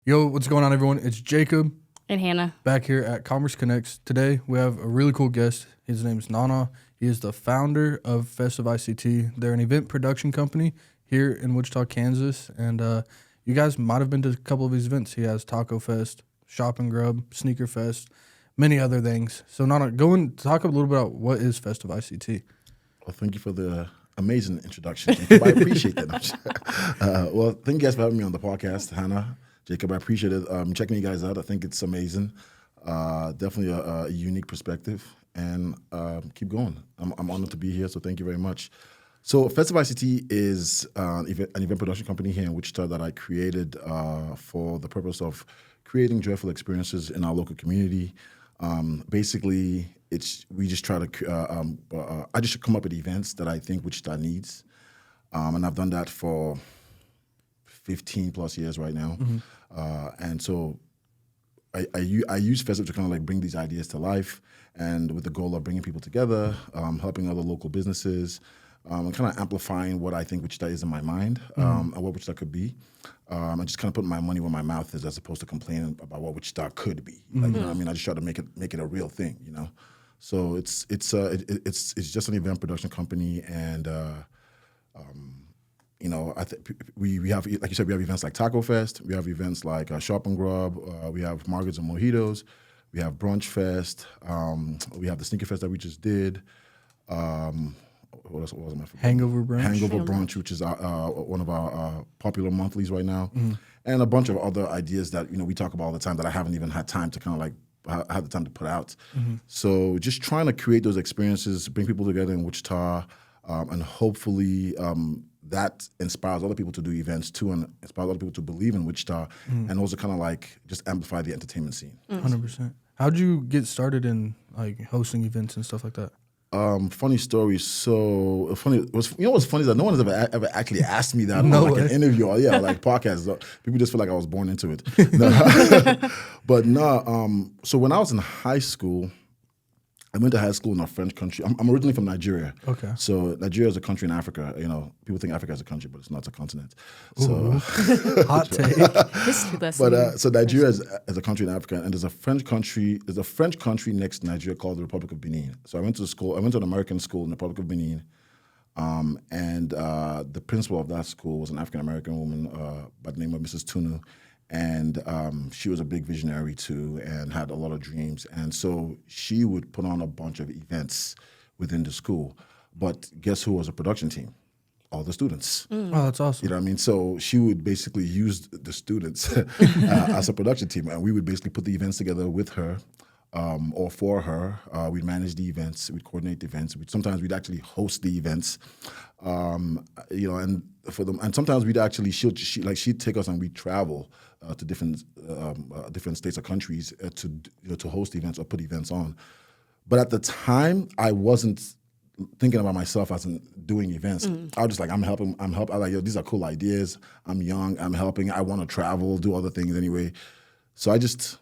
Yo, what's going on, everyone? It's Jacob And Hannah. back here at Commerce Connects. Today, we have a really cool guest. His name is Nnanna. He is the founder of Festive ICT. They're an event production company here in Wichita, Kansas. And you guys might have been to a couple of his events. He has Taco Fest, Shop and Grub, Sneaker Fest, many other things. So, Nnanna, go and talk a little bit about what is Festive ICT. Well, thank you for the amazing introduction, Jacob. I appreciate that. Well, thank you guys for having me on the podcast, Hannah, Jacob. I appreciate it. Checking you guys out. I think it's amazing. Definitely a unique perspective. And keep going. I'm honored to be here, so thank you very much. So Festive ICT is an event production company here in Wichita that I created for the purpose of creating joyful experiences in our local community. Basically, we just try to. I just come up with events that I think Wichita needs, and I've done that for 15 plus years right now. And so I use Festive to kind of like bring these ideas to life, and with the goal of bringing people together, helping other local businesses, and kind of amplifying what I think Wichita is in my mind, and what Wichita could be. And just kind of putting my money where my mouth is, as opposed to complaining about what Wichita could be. Like, you know what I mean? I just try to make it a real thing, you know. So it's just an event production company, and you know, we have, like you said, we have events like Taco Fest, we have events like Shop and Grub, we have Margaritas and Mojitos, we have Brunch Fest, we have the Sneaker Fest that we just did. What else was my favorite? Hangover Brunch. Hangover Brunch, which is one of our popular monthlies right now, and a bunch of other ideas that we talk about all the time that I haven't even had time to kind of like have the time to put out. So just trying to create those experiences, bring people together in Wichita, and hopefully that inspires other people to do events too, and inspires other people to believe in Wichita, and also kind of like just amplify the entertainment scene. 100%. How'd you get started in like hosting events and stuff like that? Funny story. So funny. What's funny is that no one has ever actually asked me that No on like way. an interview or like podcasts. People just feel like I was born into it. No. But no. So when I was in high school, I went to high school in a French country. I'm originally from Nigeria. Okay. So Nigeria is a country in Africa. People think Africa is a country, but it's not. It's a continent. So Hot take. History lesson. But so Nigeria is a country in Africa, and there's a French country. There's a French country next to Nigeria called the Republic of Benin. So I went to school. I went to an American school in the Republic of Benin, and the principal of that school was an African American woman by the name of Mrs. Tunu, and she was a big visionary too, and had a lot of dreams. And so she would put on a bunch of events within the school. But guess who was a production team? All the students. Oh, that's awesome. You know what I mean? So she would basically use the students as a production team, and we would basically put the events together with her or for her. We'd manage the events, we'd coordinate the events. Sometimes we'd actually host the events, and for them. And sometimes we'd actually she'd take us and we'd travel to different states or countries to host events or put events on. But at the time, I wasn't thinking about myself as in doing events. I was just like, I'm helping. I'm like, yo, these are cool ideas. I'm young. I'm helping. I want to travel, do other things anyway. So that's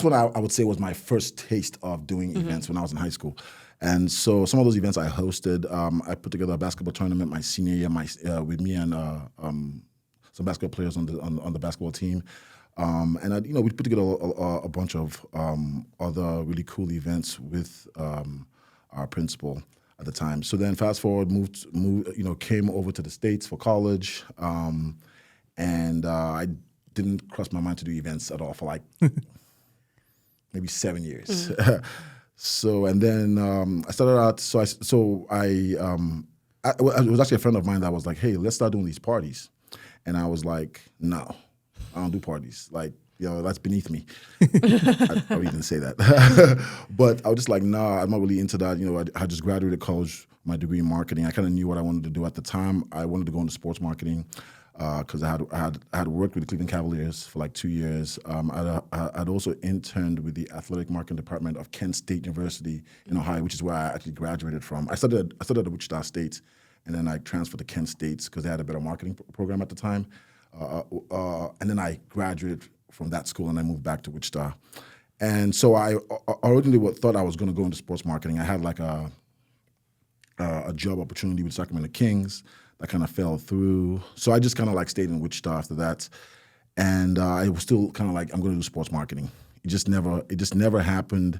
when I would say was my first taste of doing events when I was in high school. And so some of those events I hosted. I put together a basketball tournament my senior year, with me and some basketball players on the basketball team. And we put together a bunch of other really cool events with our principal at the time. So then fast forward, came over to the States for college, and I didn't cross my mind to do events at all for like maybe 7 years. So and then I started out. It was actually a friend of mine that was like, "Hey, let's start doing these parties," and I was like, "No, I don't do parties. Like, that's beneath me." I probably didn't say that. But I was just like, nah, I'm not really into that. I just graduated college, my degree in marketing. I kind of knew what I wanted to do at the time. I wanted to go into sports marketing because I had worked with the Cleveland Cavaliers for like 2 years. I'd also interned with the athletic marketing department of Kent State University in Ohio, which is where I actually graduated from. I studied at Wichita State, and then I transferred to Kent State because they had a better marketing program at the time. And then I graduated from that school, and I moved back to Wichita. And so I originally thought I was going to go into sports marketing. I had like a job opportunity with Sacramento Kings that kind of fell through. So I just kind of like stayed in Wichita after that. and I was still kind of like, I'm going to do sports marketing. It just never happened,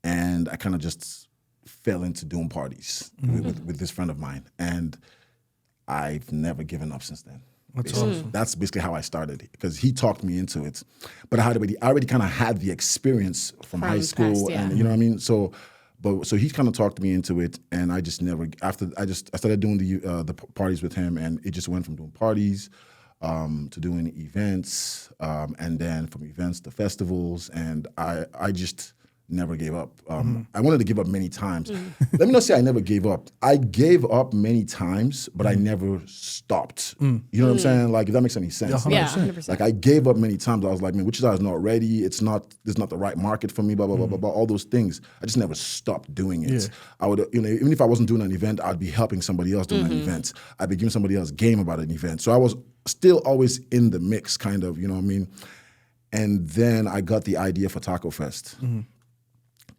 and I kind of just fell into doing parties with this friend of mine, and I've never given up since then. That's awesome. That's basically how I started, because he talked me into it. But I already kind of had the experience from high school, past, yeah. and you know what I mean. So he kind of talked me into it, and I just never. I started doing the parties with him, and it just went from doing parties to doing events, and then from events to festivals, and I just never gave up. I wanted to give up many times. Let me not say I never gave up. I gave up many times, but I never stopped. You know what I'm saying? Like, if that makes any sense. Yeah, 100%. Like, I gave up many times. I was like, man, Wichita is not ready. This is not the right market for me, blah, blah, blah, blah, blah, all those things. I just never stopped doing it. Yeah. I would, even if I wasn't doing an event, I'd be helping somebody else doing an event. I'd be giving somebody else game about an event. So I was still always in the mix, kind of, you know what I mean? And then I got the idea for Taco Fest.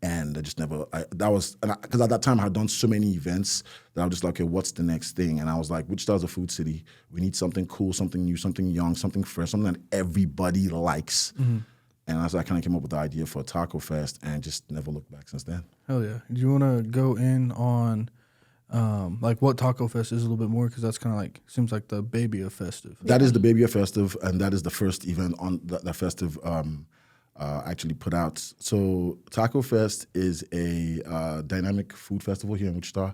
And I just never, because at that time I had done so many events that I was just like, okay, what's the next thing? And I was like, Wichita's a food city. We need something cool, something new, something young, something fresh, something that everybody likes. And I kind of came up with the idea for Taco Fest, and just never looked back since then. Hell yeah. Do you want to go in on like what Taco Fest is a little bit more? Because that's kind of like, seems like the baby of Festive. That is the baby of Festive, and that is the first event on that Festive actually put out. So Taco Fest is a dynamic food festival here in Wichita.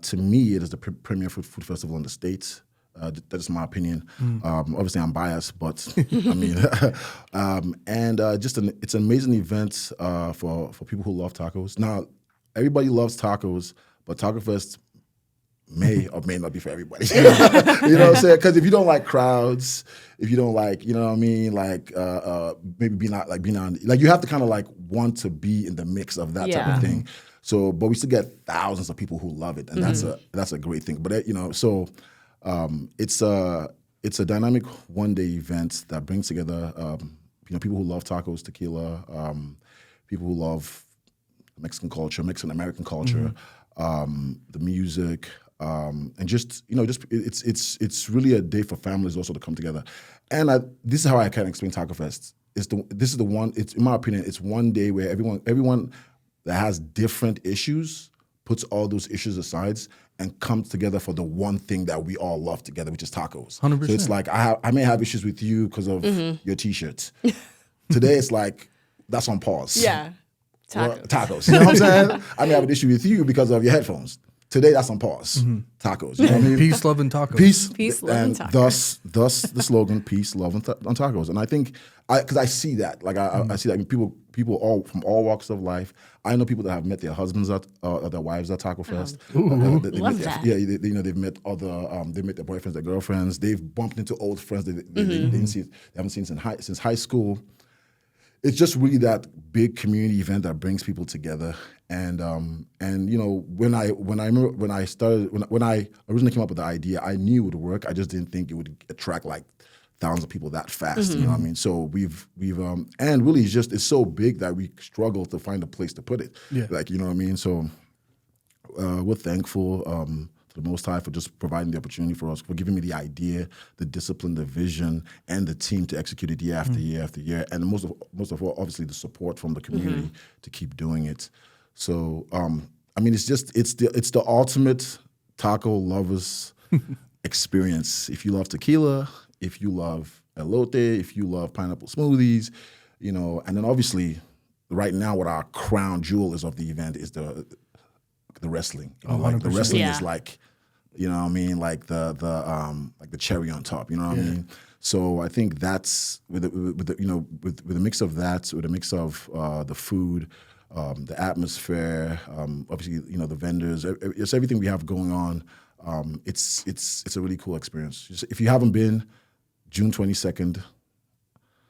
To me, it is the premier food festival in the States. That is my opinion. Obviously, I'm biased, but I mean, it's an amazing event for people who love tacos. Now, everybody loves tacos, but Taco Fest may or may not be for everybody. You know what I'm saying? Because if you don't like crowds, if you don't like, you know what I mean, like maybe being on, like, you have to kind of like want to be in the mix of that type of thing. So, but we still get thousands of people who love it, and that's a great thing. But so it's a dynamic one-day event that brings together people who love tacos, tequila, people who love Mexican culture, Mexican American culture, the music. And it's really a day for families also to come together. And this is how I can explain Taco Fest. This is the one. It's, in my opinion, it's one day where everyone that has different issues puts all those issues aside and comes together for the one thing that we all love together, which is tacos. 100%. So it's like I may have issues with you because of your T-shirts. Today it's like that's on pause. Yeah, tacos. You know what I'm saying? I may have an issue with you because of your headphones. Today, that's on pause. Tacos. You know what I mean? Peace, love, and tacos. Peace, love, and tacos. Thus the slogan, peace, love, and tacos. And I think, because I see that. Like, I see that. I mean, people all from all walks of life. I know people that have met their husbands or their wives at Taco Fest. Love that. They've met they met their boyfriends, their girlfriends. They've bumped into old friends they haven't seen since high school. It's just really that big community event that brings people together. And when I originally came up with the idea, I knew it would work. I just didn't think it would attract like thousands of people that fast. You know what I mean? So we've and really it's so big that we struggle to find a place to put it. Yeah. Like, you know what I mean? So we're thankful to the Most High for just providing the opportunity for us, for giving me the idea, the discipline, the vision, and the team to execute it year after year after year, and most of all, obviously, the support from the community to keep doing it. So, I mean, it's the ultimate taco lovers experience. If you love tequila, if you love elote, if you love pineapple smoothies, and then obviously, right now, what our crown jewel is of the event is the wrestling. Like the wrestling is like, you know what I mean, like the cherry on top. You know what I mean? So I think that's with the mix of that, with a mix of the food, the atmosphere, obviously the vendors, it's everything we have going on. It's a really cool experience. If you haven't been, June 22nd,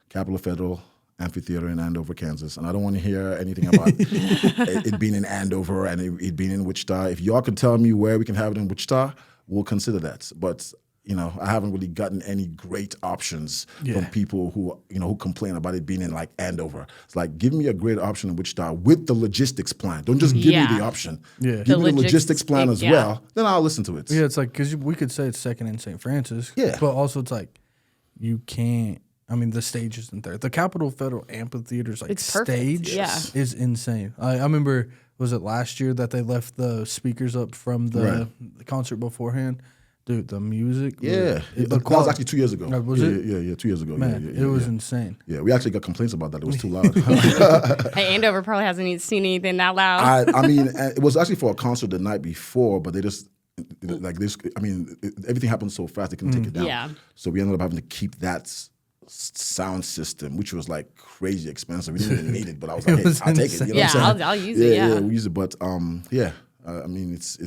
Capitol Federal Amphitheater in Andover, Kansas. And I don't want to hear anything about it being in Andover and it being in Wichita. If y'all can tell me where we can have it in Wichita, we'll consider that. But, I haven't really gotten any great options from people who complain about it being in like Andover. It's like, give me a great option in Wichita with the logistics plan. Don't just give me the option. Yeah. Give me the logistics plan as well. Then I'll listen to it. Yeah, it's like, because we could say it's second in St. Francis. Yeah. But also it's like, you can't, I mean, the stage isn't there. The Capitol Federal Amphitheater's It's perfect. stage Yeah. is insane. I remember, was it last year that they left the speakers up from the concert beforehand? Dude, the music. That was actually 2 years ago. Was it? Yeah, 2 years ago. Man, it was insane. Yeah, we actually got complaints about that. It was too loud. Hey, Andover probably hasn't seen anything that loud. I mean, it was actually for a concert the night before, but they just like this. I mean, everything happened so fast they couldn't take it down. Yeah. So we ended up having to keep that sound system, which was like crazy expensive. We didn't even need it, but I was like, hey, I'll take it. You know what I'm saying? I'll use it. Yeah, we use it. But I mean, it's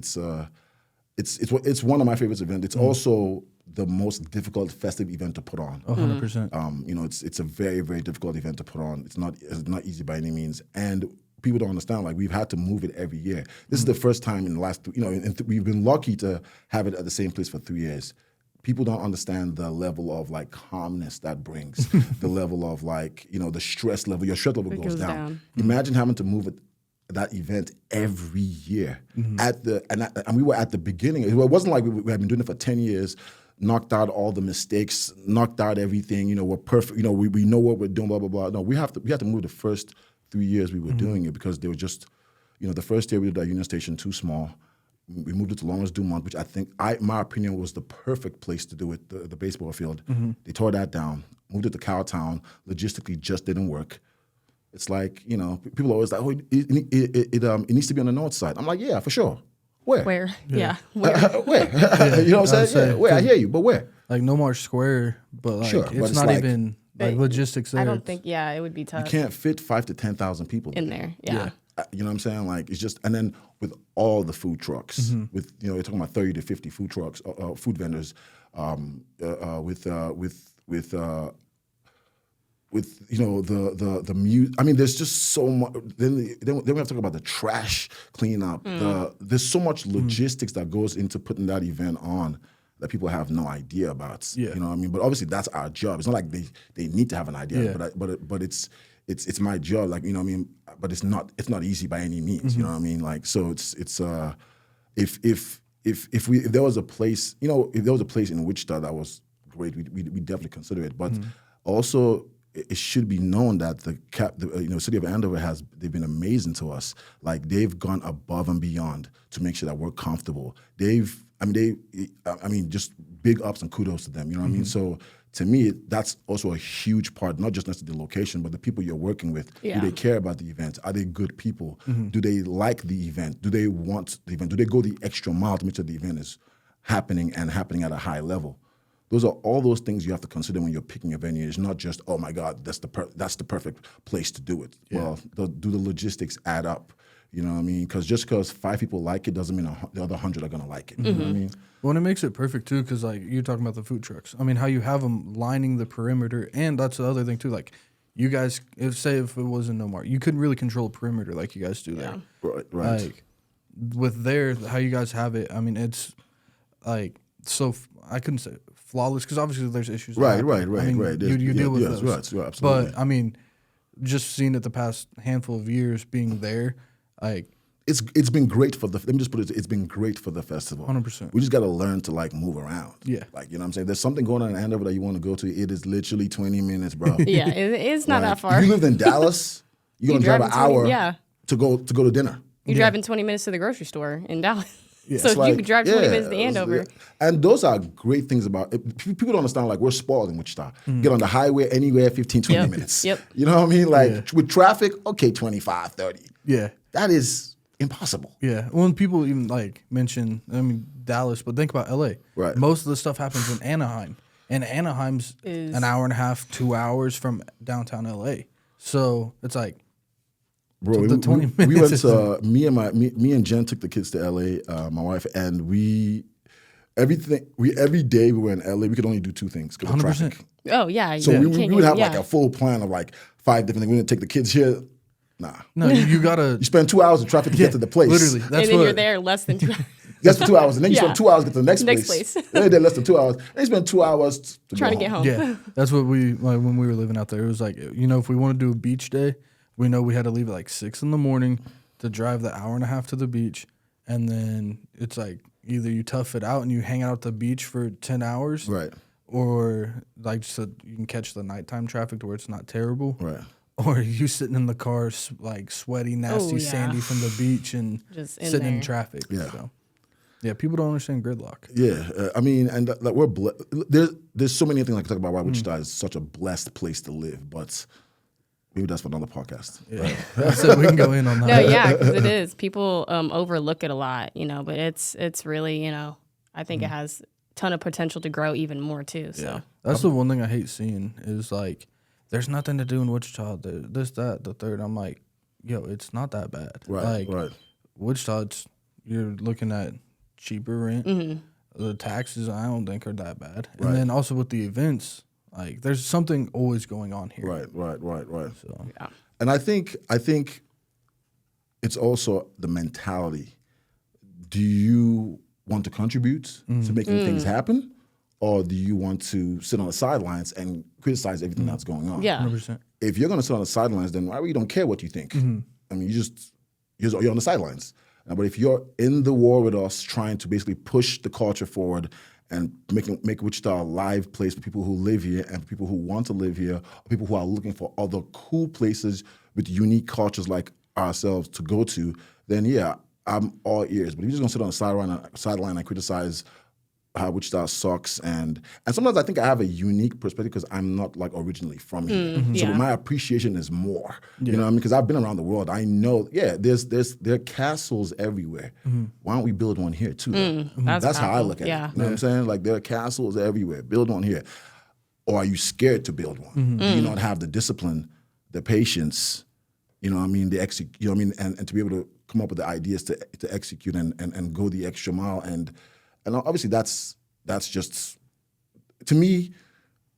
one of my favorite events. It's also the most difficult festive event to put on. 100%. It's a very, very difficult event to put on. It's not easy by any means. And people don't understand, like, we've had to move it every year. This is the first time in the last, we've been lucky to have it at the same place for 3 years. People don't understand the level of like calmness that brings, the level of like, the stress level. Your stress level goes down. Imagine having to move that event every year and we were at the beginning. It wasn't like we had been doing it for 10 years, knocked out all the mistakes, knocked out everything. We're perfect. We know what we're doing. Blah blah blah. No, we had to move the first 3 years we were doing it because they were just, the first year we did our Union Station too small. We moved it to Lawrence Dumont, which I think, my opinion, was the perfect place to do it, the baseball field. They tore that down, moved it to Cowtown. Logistically, just didn't work. It's like, people are always like, oh, it needs to be on the north side. I'm like, yeah, for sure. Where? Yeah. Where? Where? You know what I'm saying? Yeah, where? I hear you, but where? Like No March Square, but like sure, it's not even like logistics there. I don't think, it would be tough. You can't fit 5,000 to 10,000 people in there. Yeah. You know what I'm saying? Like, it's just, and then with all the food trucks, with, you're talking about 30 to 50 food trucks, food vendors, with the music. I mean, there's just so much. Then we have to talk about the trash cleanup. There's so much logistics that goes into putting that event on that people have no idea about. Yeah. You know what I mean? But obviously that's our job. It's not like they need to have an idea, but it's my job. Like, you know what I mean? But it's not easy by any means. You know what I mean? Like, so it's if there was a place, if there was a place in Wichita that was great, we definitely consider it. But also, it should be known that the city of Andover they've been amazing to us. Like, they've gone above and beyond to make sure that we're comfortable. Just big ups and kudos to them. You know what I mean? So to me, that's also a huge part, not just necessarily the location, but the people you're working with. Yeah. Do they care about the event? Are they good people? Do they like the event? Do they want the event? Do they go the extra mile to make sure the event is happening at a high level? Those are all those things you have to consider when you're picking a venue. It's not just, oh my God, that's the perfect place to do it. Yeah. Well, do the logistics add up? You know what I mean? Because just because 5 people like it doesn't mean the other 100 are going to like it. You know what I mean? Well, and it makes it perfect, too, because, like, you're talking about the food trucks. I mean, how you have them lining the perimeter, and that's the other thing, too. Like, you guys, if it wasn't No Mart, you couldn't really control perimeter like you guys do there. Right. Like, with how you guys have it, I mean, it's, like, I couldn't say flawless, because obviously there's issues. Right. I mean, you deal with those. Right, absolutely. But, I mean, just seeing it the past handful of years being there, like, it's been great for let me just put it, it's been great for the festival. 100%. We just got to learn to, like, move around. Yeah. Like, you know what I'm saying? There's something going on in Andover that you want to go to. It is literally 20 minutes, bro. Yeah, it's not that far. If you lived in Dallas, you're going to drive an hour to go to dinner. You're driving 20 minutes to the grocery store in Dallas. Yeah. So you could drive 20 minutes to Andover. Yeah. And those are great things about it. People don't understand, like, we're spoiled in Wichita. Get on the highway anywhere, 15, 20 minutes. Yep. You know what I mean? Like, with traffic, okay, 25, 30. Yeah. That is impossible. Yeah. When people even, like, mention, Dallas, but think about LA. Right. Most of the stuff happens in Anaheim. And Anaheim's an hour and a half, 2 hours from downtown LA. So it's like, bro, the 20 minutes. We went to me and Jen took the kids to LA, my wife, and every day we were in LA, we could only do 2 things because of traffic. Oh yeah. So we would have like a full plan of like 5 different things. We're gonna take the kids here. Nah. No, you gotta. You spend 2 hours in traffic to get to the place. Literally, and then you're there less than 2 hours. That's for 2 hours, and then you spend 2 hours to get to the next place. Then you're there less than 2 hours. Then you spend 2 hours trying to get home. Yeah, that's what when we were living out there. It was like, if we want to do a beach day, we know we had to leave at like 6 a.m. to drive the hour and a half to the beach, and then it's like either you tough it out and you hang out at the beach for 10 hours, right, or like so you can catch the nighttime traffic to where it's not terrible, Right. or you sitting in the car like sweaty, nasty, yeah. sandy from the beach and Just in sitting in there. traffic. Yeah. So, yeah, people don't understand gridlock. Yeah, I mean, and like there's so many things I can talk about why Wichita is such a blessed place to live, but maybe that's for another podcast. Yeah, so we can go in on that. No, yeah, because it is. People overlook it a lot, but it's really, I think it has a ton of potential to grow even more too. So Yeah. That's the one thing I hate seeing is like, there's nothing to do in Wichita. This, that, the third. I'm like, yo, it's not that bad. Right, Like, right. Wichita, you're looking at cheaper rent. The taxes, I don't think are that bad. Right. And then also with the events, like, there's something always going on here. Right. So, yeah. And I think it's also the mentality. Do you want to contribute to making things happen, or do you want to sit on the sidelines and criticize everything that's going on? Yeah. 100%. If you're going to sit on the sidelines, then I really don't care what you think. I mean, you're on the sidelines. But if you're in the war with us, trying to basically push the culture forward and make Wichita a live place for people who live here and for people who want to live here, or people who are looking for other cool places with unique cultures like ourselves to go to, then yeah, I'm all ears. But if you're just going to sit on the sideline and criticize how Wichita sucks, and sometimes I think I have a unique perspective because I'm not like originally from here, so yeah. my appreciation is more. You know what I mean? Because I've been around the world. I know, there are castles everywhere. Why don't we build one here too? That's how I look at Yeah. it. You know what I'm saying? Like there are castles everywhere. Build one here, or are you scared to build one? Do you not have the discipline, the patience? You know what I mean? The you know what I mean? And to be able to come up with the ideas to execute and go the extra mile and obviously that's just, to me,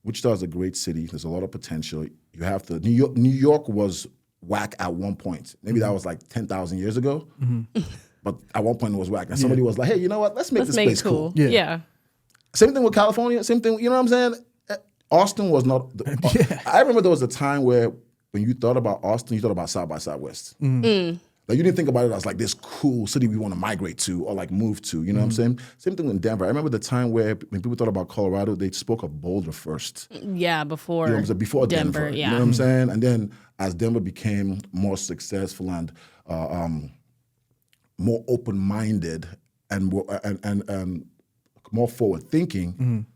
Wichita is a great city. There's a lot of potential. You have to, New York was whack at one point. Maybe that was like 10,000 years ago. But at one point it was whack. And somebody was like, hey, you know what? Let's make this place cool. Yeah. Same thing with California. Same thing, you know what I'm saying? Austin was not, I remember there was a time where when you thought about Austin, you thought about South by Southwest. Like you didn't think about it as like this cool city we want to migrate to or like move to. You know what I'm saying? Same thing in Denver. I remember the time where when people thought about Colorado, they spoke of Boulder first. Yeah, before You know what I'm saying? Before Denver. Yeah. You know what I'm saying? And then as Denver became more successful and more open-minded and more forward-thinking,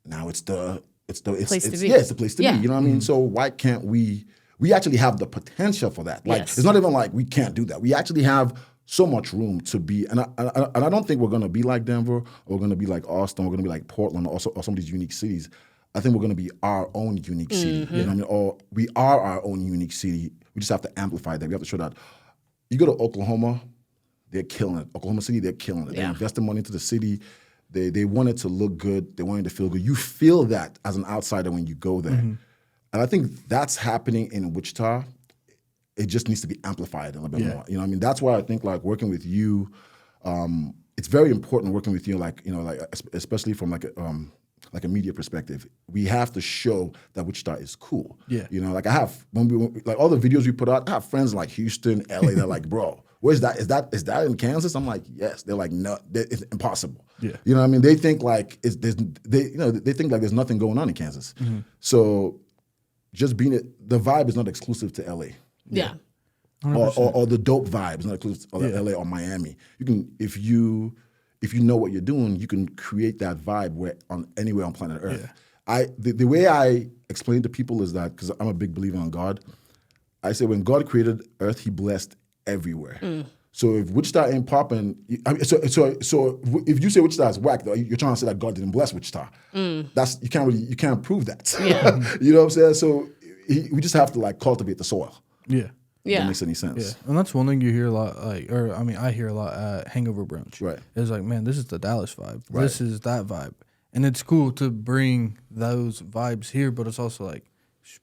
now it's the Place to be. Yeah, it's the place to Yeah. be. You know what I mean? So why can't we actually have the potential for that? Like Yes. it's not even like we can't do that. We actually have so much room to be, and I don't think we're gonna be like Denver or we're gonna be like Austin, we're gonna be like Portland or some of these unique cities. I think we're gonna be our own unique city. You know what I mean? Or we are our own unique city. We just have to amplify that. We have to show that. You go to Oklahoma, they're killing it. Oklahoma City, they're killing it. They're investing money into the city. They want it to look good. They want it to feel good. You feel that as an outsider when you go there. And I think that's happening in Wichita. It just needs to be amplified a little bit more. You know what I mean? That's why I think like working with you, it's very important working with you, like, you know, like especially from like a media perspective. We have to show that Wichita is cool. Yeah. You know, like I have, like all the videos we put out, I have friends in like Houston, LA, they're like, bro, where's that? Is that in Kansas? I'm like, yes. They're like, no, it's impossible. Yeah. You know what I mean? They think like they think like there's nothing going on in Kansas. So just the vibe is not exclusive to LA. Yeah. Or the dope vibe is not exclusive to LA or Miami. You can, if you know what you're doing, you can create that vibe anywhere on planet Earth. The way I explain to people is that, because I'm a big believer in God, I say when God created Earth, He blessed everywhere. So if Wichita ain't popping, so if you say Wichita is whack, you're trying to say that God didn't bless Wichita. That's you can't prove that. Yeah. You know what I'm saying? So we just have to like cultivate the soil. Yeah. If that makes any sense. Yeah. And that's one thing you hear a lot, I hear a lot at Hangover Brunch. Right. It's like, man, this is the Dallas vibe. Right. This is that vibe. And it's cool to bring those vibes here, but it's also like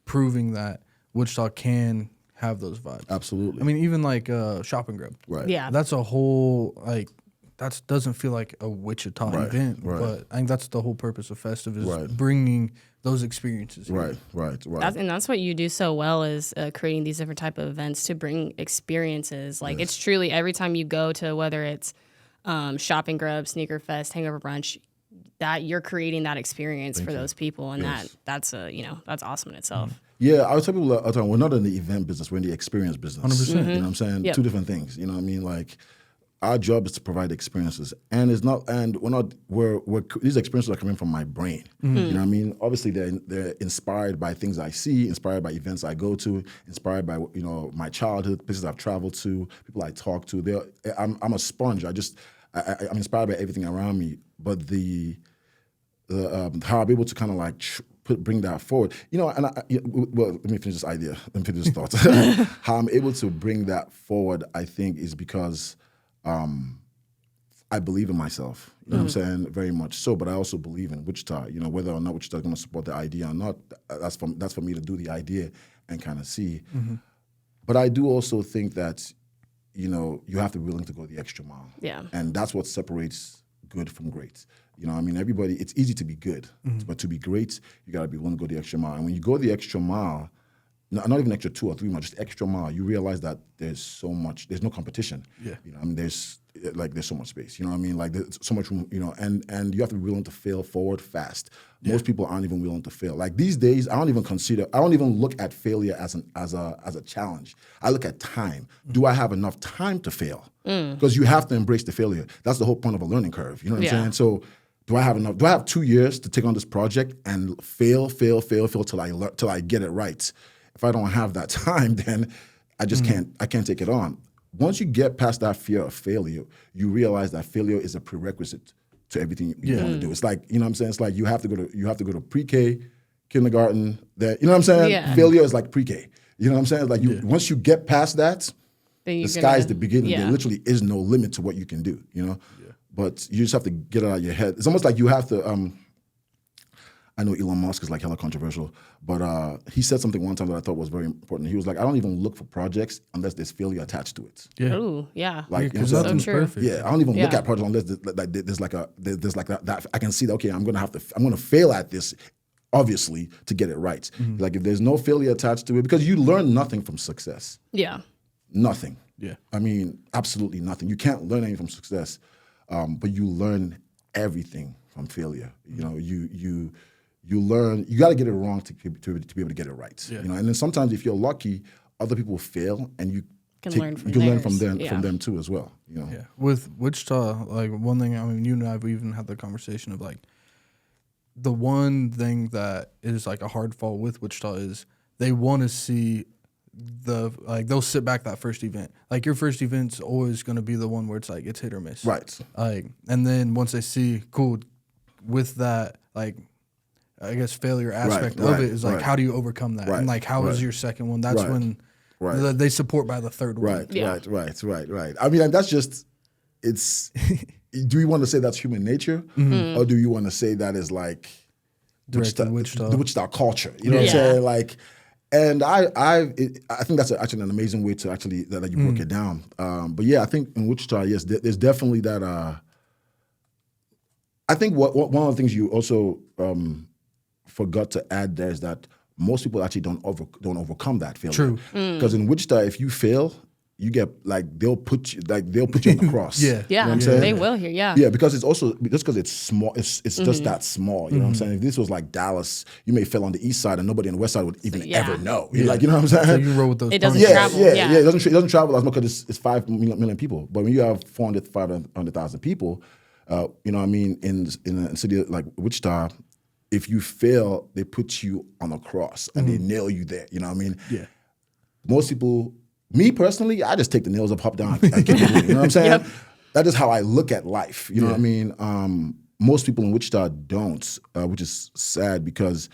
proving that Wichita can have those vibes. Absolutely. I mean, even like Shopping Grub. Right. Yeah. That's a whole, like, that doesn't feel like a Wichita event. Right. But I think that's the whole purpose of Festive is Right. bringing those experiences here. Right. That's what you do so well is creating these different type of events to bring experiences. Like it's truly every time you go to, whether it's Shopping Grub, Sneaker Fest, Hangover Brunch, that you're creating that experience for those people, and that's awesome in itself. Yeah, I would tell people all the time, we're not in the event business, we're in the experience business. 100%. You know what I'm saying? Yep. Two different things. You know what I mean? Like, our job is to provide experiences, and it's not. And we're these experiences are coming from my brain. You know what I mean? Obviously, they're inspired by things I see, inspired by events I go to, inspired by my childhood, places I've traveled to, people I talk to. I'm a sponge. I'm inspired by everything around me. But how I'm able to kind of like bring that forward, and let me finish this idea. Let me finish this thought. How I'm able to bring that forward, I think, is because I believe in myself. You know what I'm saying? Very much so. But I also believe in Wichita. Whether or not Wichita is going to support the idea or not, that's for me to do the idea and kind of see. But I do also think that you have to be willing to go the extra mile. Yeah. And that's what separates good from great. Everybody, it's easy to be good, but to be great, you got to be willing to go the extra mile. And when you go the extra mile, not even extra 2 or 3 miles, just extra mile, you realize that there's no competition. Yeah. There's so much space. You know what I mean? Like, there's so much room, and you have to be willing to fail forward fast. Most people aren't even willing to fail. Like, these days, I don't even look at failure as a challenge. I look at time. Do I have enough time to fail? Because you have to embrace the failure. That's the whole point of a learning curve. You know what I'm saying? So, do I have 2 years to take on this project and fail till I get it right? If I don't have that time, then I just can't take it on. Once you get past that fear of failure, you realize that failure is a prerequisite to everything you want to do. It's like, what I'm saying? It's like you have to go to pre-K, kindergarten, you know what I'm saying? Yeah. Failure is like pre-K. You know what I'm saying? Like, once you get past that, the sky's the beginning. Yeah. There literally is no limit to what you can do, But you just have to get it out of your head. It's almost like you have to I know Elon Musk is like hella controversial, but he said something one time that I thought was very important. He was like, I don't even look for projects unless there's failure attached to it. Yeah. Ooh, yeah. Like, because so nothing's true. perfect. yeah, I don't even look at projects unless there's like that I can see that, okay, I'm going to fail at this, obviously, to get it right. Like, if there's no failure attached to it, because you learn nothing from success. Yeah. Nothing. Yeah. I mean, absolutely nothing. You can't learn anything from success, but you learn everything from failure. You learn. You got to get it wrong to be able to get it right. Yeah. And then sometimes, if you're lucky, other people fail, and you can learn from them too as well. Yeah. With Wichita, like, one thing, I mean, you and I have even had the conversation of, like, the one thing that is like a hard fall with Wichita is they want to see they'll sit back that first event. Like, your first event's always going to be the one where it's like it's hit or miss. Right. Like, and then once they see, cool, with that, like, I guess failure aspect of it is like, how do you overcome that? And like, how is your second one? That's when they support by the third one. Right. I mean, that's just, it's, do you want to say that's human nature? Or do you want to say that is like the Wichita culture? You know what I'm saying? Like, and I think that's actually an amazing way to that you broke it down. But yeah, I think in Wichita, yes, there's definitely that. I think one of the things you also forgot to add there is that most people actually don't overcome that failure. True. Because in Wichita, if you fail, you get they'll put you on the cross. Yeah. You know what I'm saying? They will here. Yeah. Yeah, because it's also because it's small. It's just that small. You know what I'm saying? If this was like Dallas, you may fail on the east side and nobody on the west side would even ever know. You know what I'm saying? So you roll with those. It doesn't punches. travel. Yeah. It doesn't travel as much because it's 5 million people. But when you have 500,000 people, you know what I mean, in a city like Wichita, if you fail, they put you on a cross and they nail you there. You know what I mean? Yeah. Most people, me personally, I just take the nails up, hop down, and keep moving. You know what I'm saying? Yep. That is how I look at life. You know what I mean? Most people in Wichita don't, which is sad because,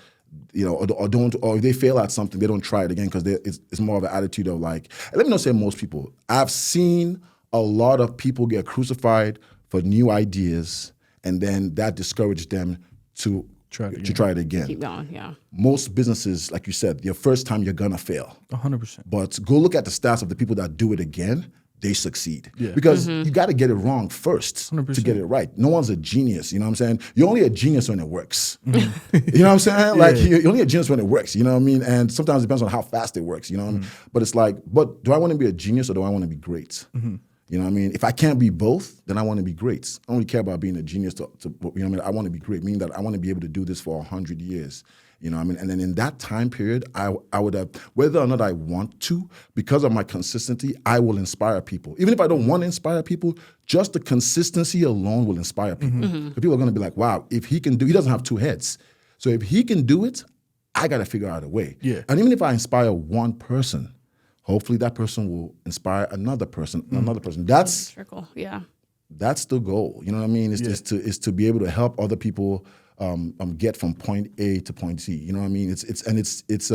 or if they fail at something, they don't try it again because it's more of an attitude of like, let me not say most people. I've seen a lot of people get crucified for new ideas, and then that discouraged them to try it again. Keep going, yeah. Most businesses, like you said, your first time you're gonna fail. 100%. But go look at the stats of the people that do it again, they succeed. Yeah. Because you gotta get it wrong first 100%. to get it right. No one's a genius, you know what I'm saying? You're only a genius when it works. You know what I'm saying? Like, you're only a genius when it works, you know what I mean? And sometimes it depends on how fast it works, you know what I mean? But it's like, but do I wanna be a genius or do I wanna be great? You know what I mean? If I can't be both, then I want to be great. I don't really care about being a genius you know what I mean? I want to be great, meaning that I want to be able to do this for 100 years. You know what I mean? And then in that time period, I would have, whether or not I want to, because of my consistency, I will inspire people. Even if I don't want to inspire people, just the consistency alone will inspire people. Mm-hmm. People are going to be like, wow, if he can do, he doesn't have two heads. So if he can do it, I got to figure out a way. Yeah. And even if I inspire one person, hopefully that person will inspire another person, another person. That's trickle. Yeah. That's the goal. You know what I mean? Is to be able to help other people get from point A to point Z. You know what I mean? It's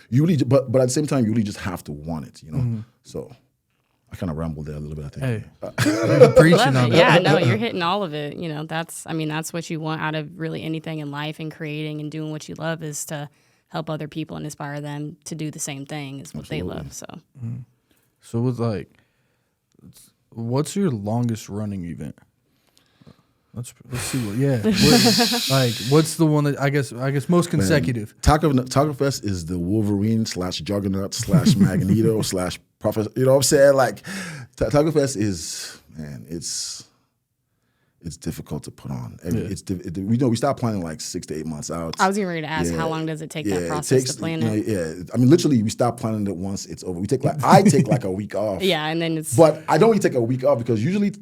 you really, but at the same time, you really just have to want it. You know. Mm-hmm. So I kind of rambled there a little bit. I think. Hey, you're preaching on that. Yeah, no, you're hitting all of it. You know, that's what you want out of really anything in life, and creating and doing what you love is to help other people and inspire them to do the same thing as what Absolutely. they love. So, So with what's your longest running event? Let's see what's the one that I guess most consecutive? Taco Fest is the Wolverine / Juggernaut / Magneto / Prophet. You know what I'm saying? Like Taco Fest is, man, it's difficult to put on. We start planning like 6 to 8 months out. I was getting ready to ask, how long does it take that process to plan it? Yeah, I mean, literally, we start planning it once it's over. I take like a week off. Yeah, and then it's. But I don't really take a week off because usually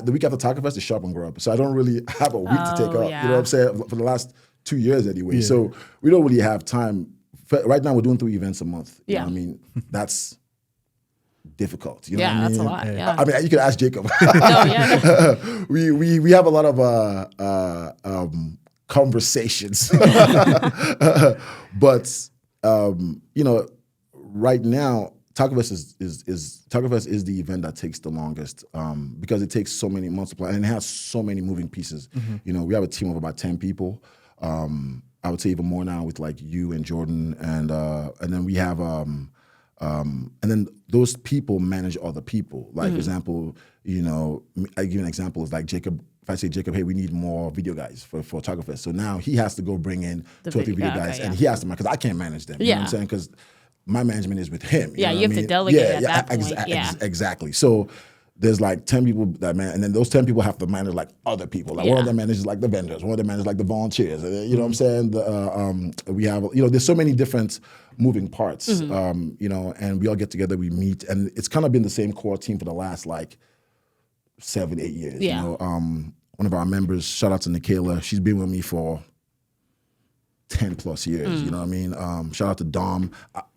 the week after Taco Fest is Shop and Grub, so I don't really have a week to take off. Yeah. You know what I'm saying? For the last 2 years anyway, so we don't really have time. Right now, we're doing 3 events a month. You know what I mean? That's difficult. You know what I mean? That's a lot. Yeah. I mean, you can ask Jacob. We have a lot of conversations, but you know, right now, Taco Fest is the event that takes the longest because it takes so many months to plan and it has so many moving pieces. Mm-hmm. You know, we have a team of about 10 people. I would say even more now with like you and Jordan, and then we have. And then those people manage other people. Like, for example, you know, I give you an example. It's like Jacob. If I say, Jacob, hey, we need more video guys for Taco Fest. So now he has to go bring in 2 or 3 video guys, and he has to, because I can't manage them. You know what I'm saying? Because my management is with him. You know you have to delegate at that point. Exactly. So there's like 10 people that man, and then those 10 people have to manage like other people. Like one of them manages like the vendors, one of them manages like the volunteers. You know what I'm saying? We have, you know, there's so many different moving parts, you know, and we all get together, we meet, and it's kind of been the same core team for the last like 7, 8 years. Yeah. You know, one of our members, shout out to Nikayla, she's been with me for 10 plus years. You know what I mean? Shout out to Dom.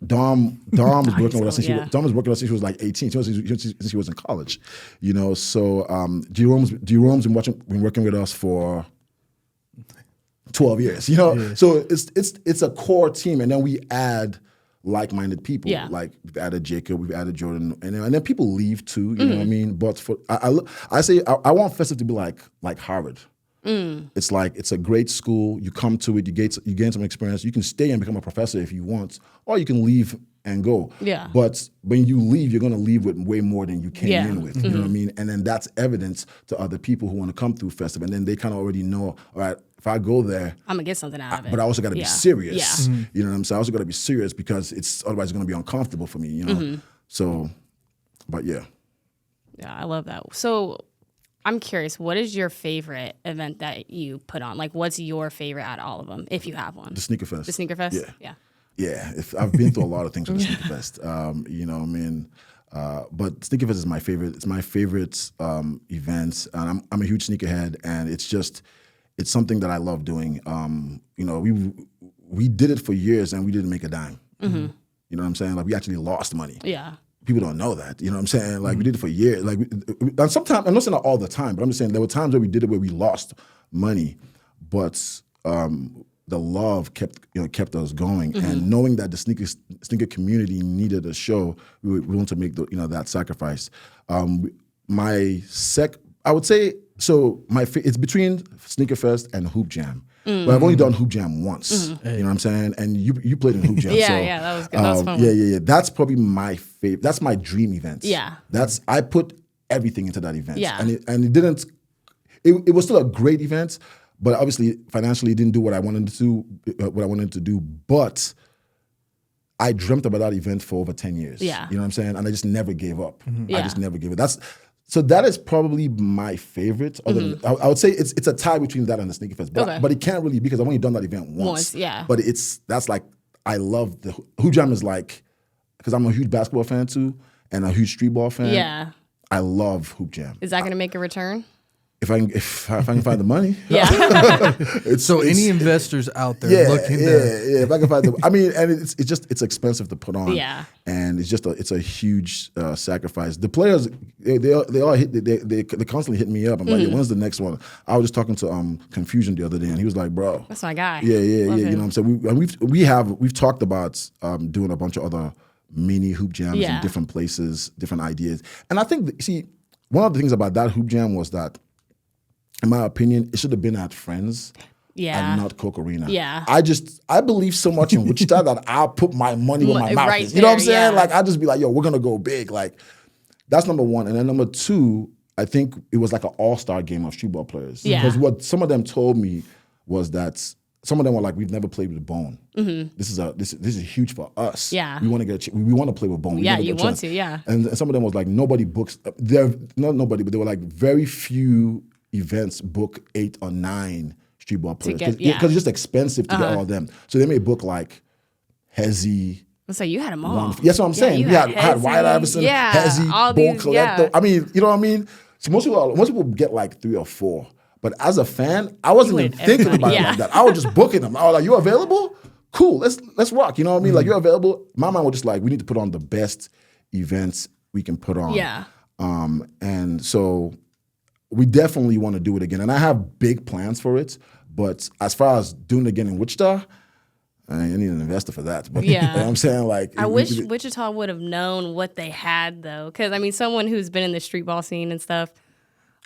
Dom was working with us since Dom was working with us since she was like 18. Since she was in college. You know, so Jerome's been working with us for 12 years. You know, so it's a core team, and then we add like-minded people. Yeah. Like we've added Jacob, we've added Jordan, and then people leave too. You know what I mean? But for I say I want Festive to be like Harvard. It's like, it's a great school. You come to it, you gain some experience. You can stay and become a professor if you want, or you can leave and go. Yeah. But when you leave, you're going to leave with way more than you came in with. You know what I mean? And then that's evidence to other people who want to come through Festive. And then they kind of already know, all right, if I go there, I'm going to get something out of it. But I also got to be serious. Yeah. You know what I'm saying? I also got to be serious because otherwise it's going to be uncomfortable for me, you know? So, but yeah. Yeah, I love that. So I'm curious, what is your favorite event that you put on? Like, what's your favorite out of all of them, if you have one? The Sneaker Fest. The Sneaker Fest? Yeah. Yeah, I've been through a lot of things with the Sneaker Fest. You know what I mean? But Sneaker Fest is my favorite. It's my favorite event. And I'm a huge sneakerhead, and it's something that I love doing. You know, we did it for years, and we didn't make a dime. You know what I'm saying? Like, we actually lost money. Yeah. People don't know that, you know what I'm saying? Like, we did it for years. Like, and sometimes, I'm not saying that all the time, but I'm just saying there were times where we did it where we lost money, but the love kept us going. And knowing that the sneaker community needed a show, we were willing to make that sacrifice. I would say, so it's between Sneaker Fest and Hoop Jam. But I've only done Hoop Jam once. You know what I'm saying? And you played in Hoop Jam. Yeah, that was good. That was fun. Yeah. That's probably my favorite. That's my dream event. Yeah. I put everything into that event. Yeah. And it didn't. It was still a great event, but obviously financially it didn't do what I wanted to do. But I dreamt about that event for over 10 years. Yeah. You know what I'm saying? And I just never gave up. Yeah. I just never gave it. So that is probably my favorite. Other than, I would say it's a tie between that and the Sneaker Fest. But it can't really, because I've only done that event once. Yeah. But that's like, I love the Hoop Jam is like, because I'm a huge basketball fan too and a huge street ball fan. Yeah. I love Hoop Jam. Is that going to make a return? If I can find the money. Yeah. Any investors out there looking if I can find the, I mean, and it's expensive to put on. Yeah. And it's a huge sacrifice. The players, they constantly hit me up. I'm like, when's the next one? I was just talking to Confusion the other day, and he was like, bro, that's my guy. Yeah. You know what I'm saying? We've talked about doing a bunch of other mini hoop jams in different places, different ideas. And I think one of the things about that hoop jam was that, in my opinion, it should have been at Friends and not Coke Arena. Yeah. I believe so much in Wichita that I'll put my money where my mouth is. You know what I'm saying? Like, I'll just be like, yo, we're going to go big. Like, that's number one. And then number two, I think it was like an all-star game of street ball players. Yeah. Because what some of them told me was that some of them were like, we've never played with Bone. This is huge for us. Yeah. We want to we want to play with Bone. Yeah, you want to, yeah. And some of them was like, nobody books, not nobody, but they were like very few events book 8 or 9 street ball players because it's just expensive to get all of them. So they may book like Hezzy. So you had them all. That's what I'm saying. I had Wyatt Iverson, Hezzy, Bone Collector. I mean, you know what I mean? So most people get like 3 or 4. But as a fan, I wasn't even thinking about it like that. I was just booking them. I was like, you available? Cool, let's rock. You know what I mean? Like, you're available. My mind was just like, we need to put on the best events we can put on. Yeah. And so we definitely want to do it again. And I have big plans for it. But as far as doing it again in Wichita, I need an investor for that. But you know what I'm saying? Like, I wish Wichita would have known what they had, though. Because, I mean, someone who's been in the street ball scene and stuff,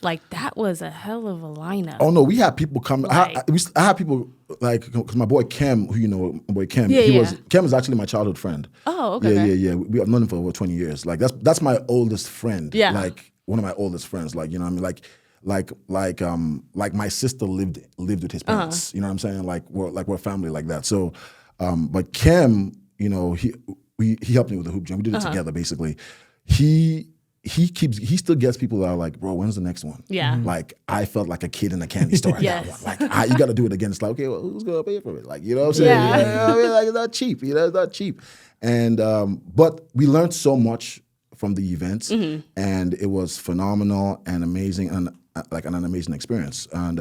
like, that was a hell of a lineup. Oh, no, we had people come. I had people, like, because my boy Kem, who you know, my boy Kem, Kem is actually my childhood friend. Oh, okay. Yeah. I've known him for over 20 years. Like, that's my oldest friend. Yeah. Like, one of my oldest friends. Like, you know what I mean? Like my sister lived with his parents. You know what I'm saying? Like we're family like that. So, but Kem, you know, he helped me with the hoop jam. We did it together basically. He still gets people that are like, bro, when's the next one? Yeah. Like, I felt like a kid in a candy store at that one. Like, you got to do it again. It's like, okay, well, who's gonna pay for it? Like, you know what I'm saying? Yeah. You know what I mean? Like, it's not cheap. You know, it's not cheap. And but we learned so much from the events, and it was phenomenal and amazing, and like an amazing experience. And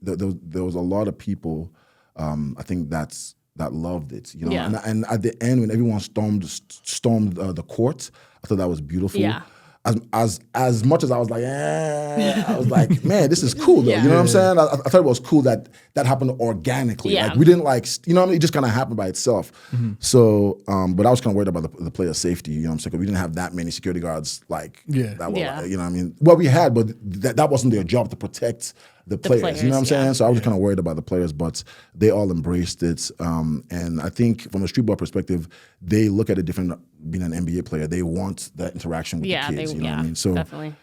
there was a lot of people, I think that loved it. You know, and at the end when everyone stormed the court, I thought that was beautiful. Yeah. As much as I was like, I was like, man, this is cool though. You know what I'm saying? I thought it was cool that happened organically. Like, we didn't like, you know what I mean? It just kind of happened by itself. So, but I was kind of worried about the player's safety. You know what I'm saying? 'Cause we didn't have that many security guards like that. Were, you know what I mean? Well, we had, but that wasn't their job to protect the players. You know what I'm saying? So I was just kind of worried about the players, but they all embraced it. And I think from a street ball perspective, they look at it different. Being an NBA player, they want that interaction with the kids. You know what I mean? So definitely.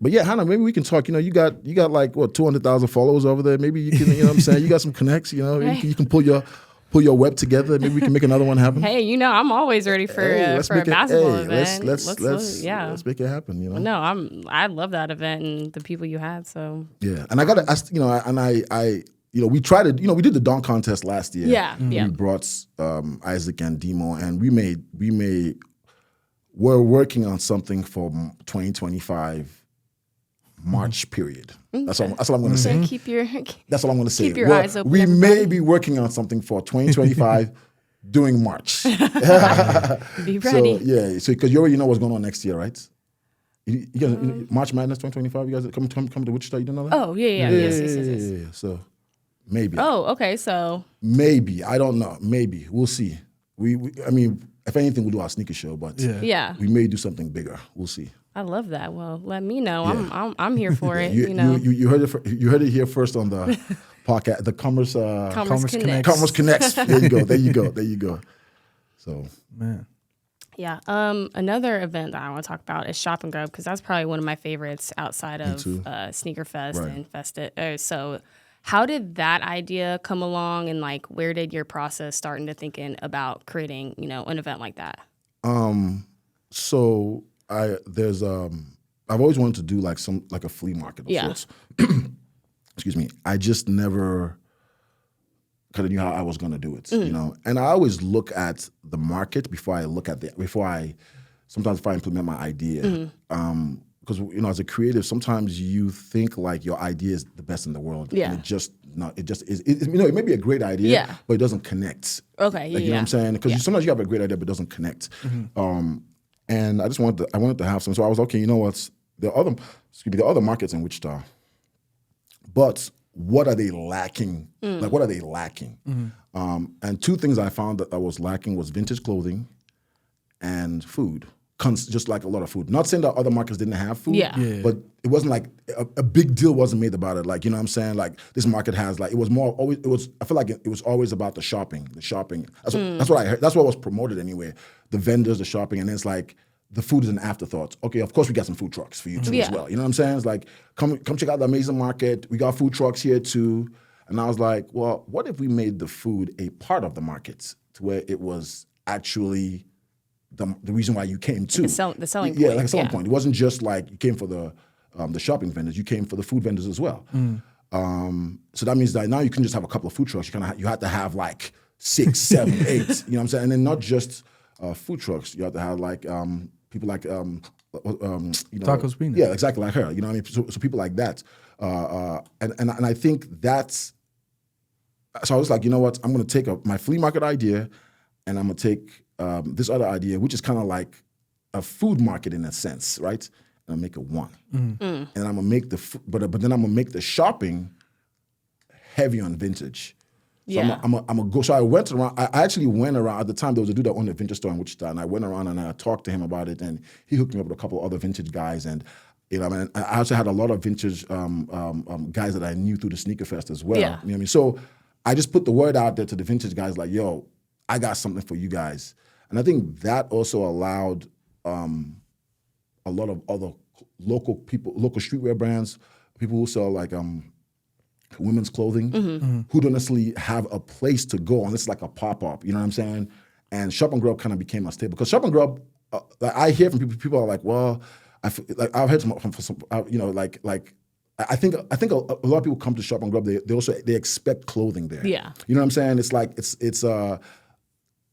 But yeah, Hannah, maybe we can talk. You know, you got like what 200,000 followers over there. Maybe you can, you know what I'm saying? You got some connects. You know, you can pull your web together. Maybe we can make another one happen. Hey, you know, I'm always ready for a basketball event. Let's make it happen. You know. No, I love that event and the people you had. So yeah, and I gotta ask, you know, and I you know, we tried to, you know, we did the dunk contest last year. Yeah. We brought Isaac and Demo, and we're working on something for 2025 March period. That's all I'm going to say. That's all I'm going to say. Keep your eyes open. We may be working on something for 2025 during March. Be ready. So because you already know what's going on next year, right? You guys, March Madness 2025. You guys come to Wichita. You don't know that? Oh yes. So maybe. Oh, okay. So maybe, I don't know. Maybe we'll see. I mean, if anything, we'll do our sneaker show, but we may do something bigger. We'll see. I love that. Well, let me know. Yeah. I'm here for it. You heard it here first on the podcast, the Commerce Connects. Commerce Connects. There you go. So man. Yeah. Another event that I want to talk about is Shop and Go, because that's probably one of my favorites outside of Sneaker Fest and Festive. So How did that idea come along, and like where did your process start into thinking about creating, an event like that? So I've always wanted to do like a flea market of sorts. Excuse me. I just never kind of knew how I was going to do it, And I always look at the market before I implement my idea. Because as a creative, sometimes you think like your idea is the best in the world, and it just is. It may be a great idea, but it doesn't connect. Okay, you know what I'm saying? Because sometimes you have a great idea, but it doesn't connect. And I wanted to have some. So I was okay. You know what? There are other markets in Wichita, but what are they lacking? Like, what are they lacking? And two things I found that I was lacking was vintage clothing and food. Just like a lot of food. Not saying that other markets didn't have food, but it wasn't like a big deal wasn't made about it. Like, you know what I'm saying? Like, this market has I feel like it was always about the shopping. That's what I heard. That's what was promoted anyway. The vendors, the shopping, and then it's like the food is an afterthought. Okay, of course we got some food trucks for you too as well. You know what I'm saying? It's like, come check out the amazing market. We got food trucks here too. And I was like, well, what if we made the food a part of the market to where it was actually the reason why you came too. The selling point. Yeah, like a selling point. It wasn't just like you came for the shopping vendors. You came for the food vendors as well. So that means that now you can just have a couple of food trucks. You have to have like 6, 7, 8. You know what I'm saying? And then not just food trucks. You have to have like people like Tacos Peanut. Yeah, exactly like her. You know what I mean? So people like that. And I think that's. So I was like, you know what? I'm going to take my flea market idea, and I'm going to take this other idea, which is kind of like a food market in a sense, right? And I'll make it one. And I'm gonna make but then I'm gonna make the shopping heavy on vintage. So I'm gonna go. So I went around. I actually went around at the time. There was a dude that owned a vintage store in Wichita, and I went around and I talked to him about it, and he hooked me up with a couple of other vintage guys, and I also had a lot of vintage guys that I knew through the Sneaker Fest as well. Yeah. You know what I mean? So I just put the word out there to the vintage guys, like, yo, I got something for you guys. And I think that also allowed a lot of other local streetwear brands, people who sell like women's clothing, who don't necessarily have a place to go unless it's like a pop-up, you know what I'm saying? And Shop and Grub kind of became a staple. Because Shop and Grub, I hear from people are like, well, I've heard from some, I think a lot of people come to Shop and Grub, they expect clothing there. Yeah. You know what I'm saying? It's like,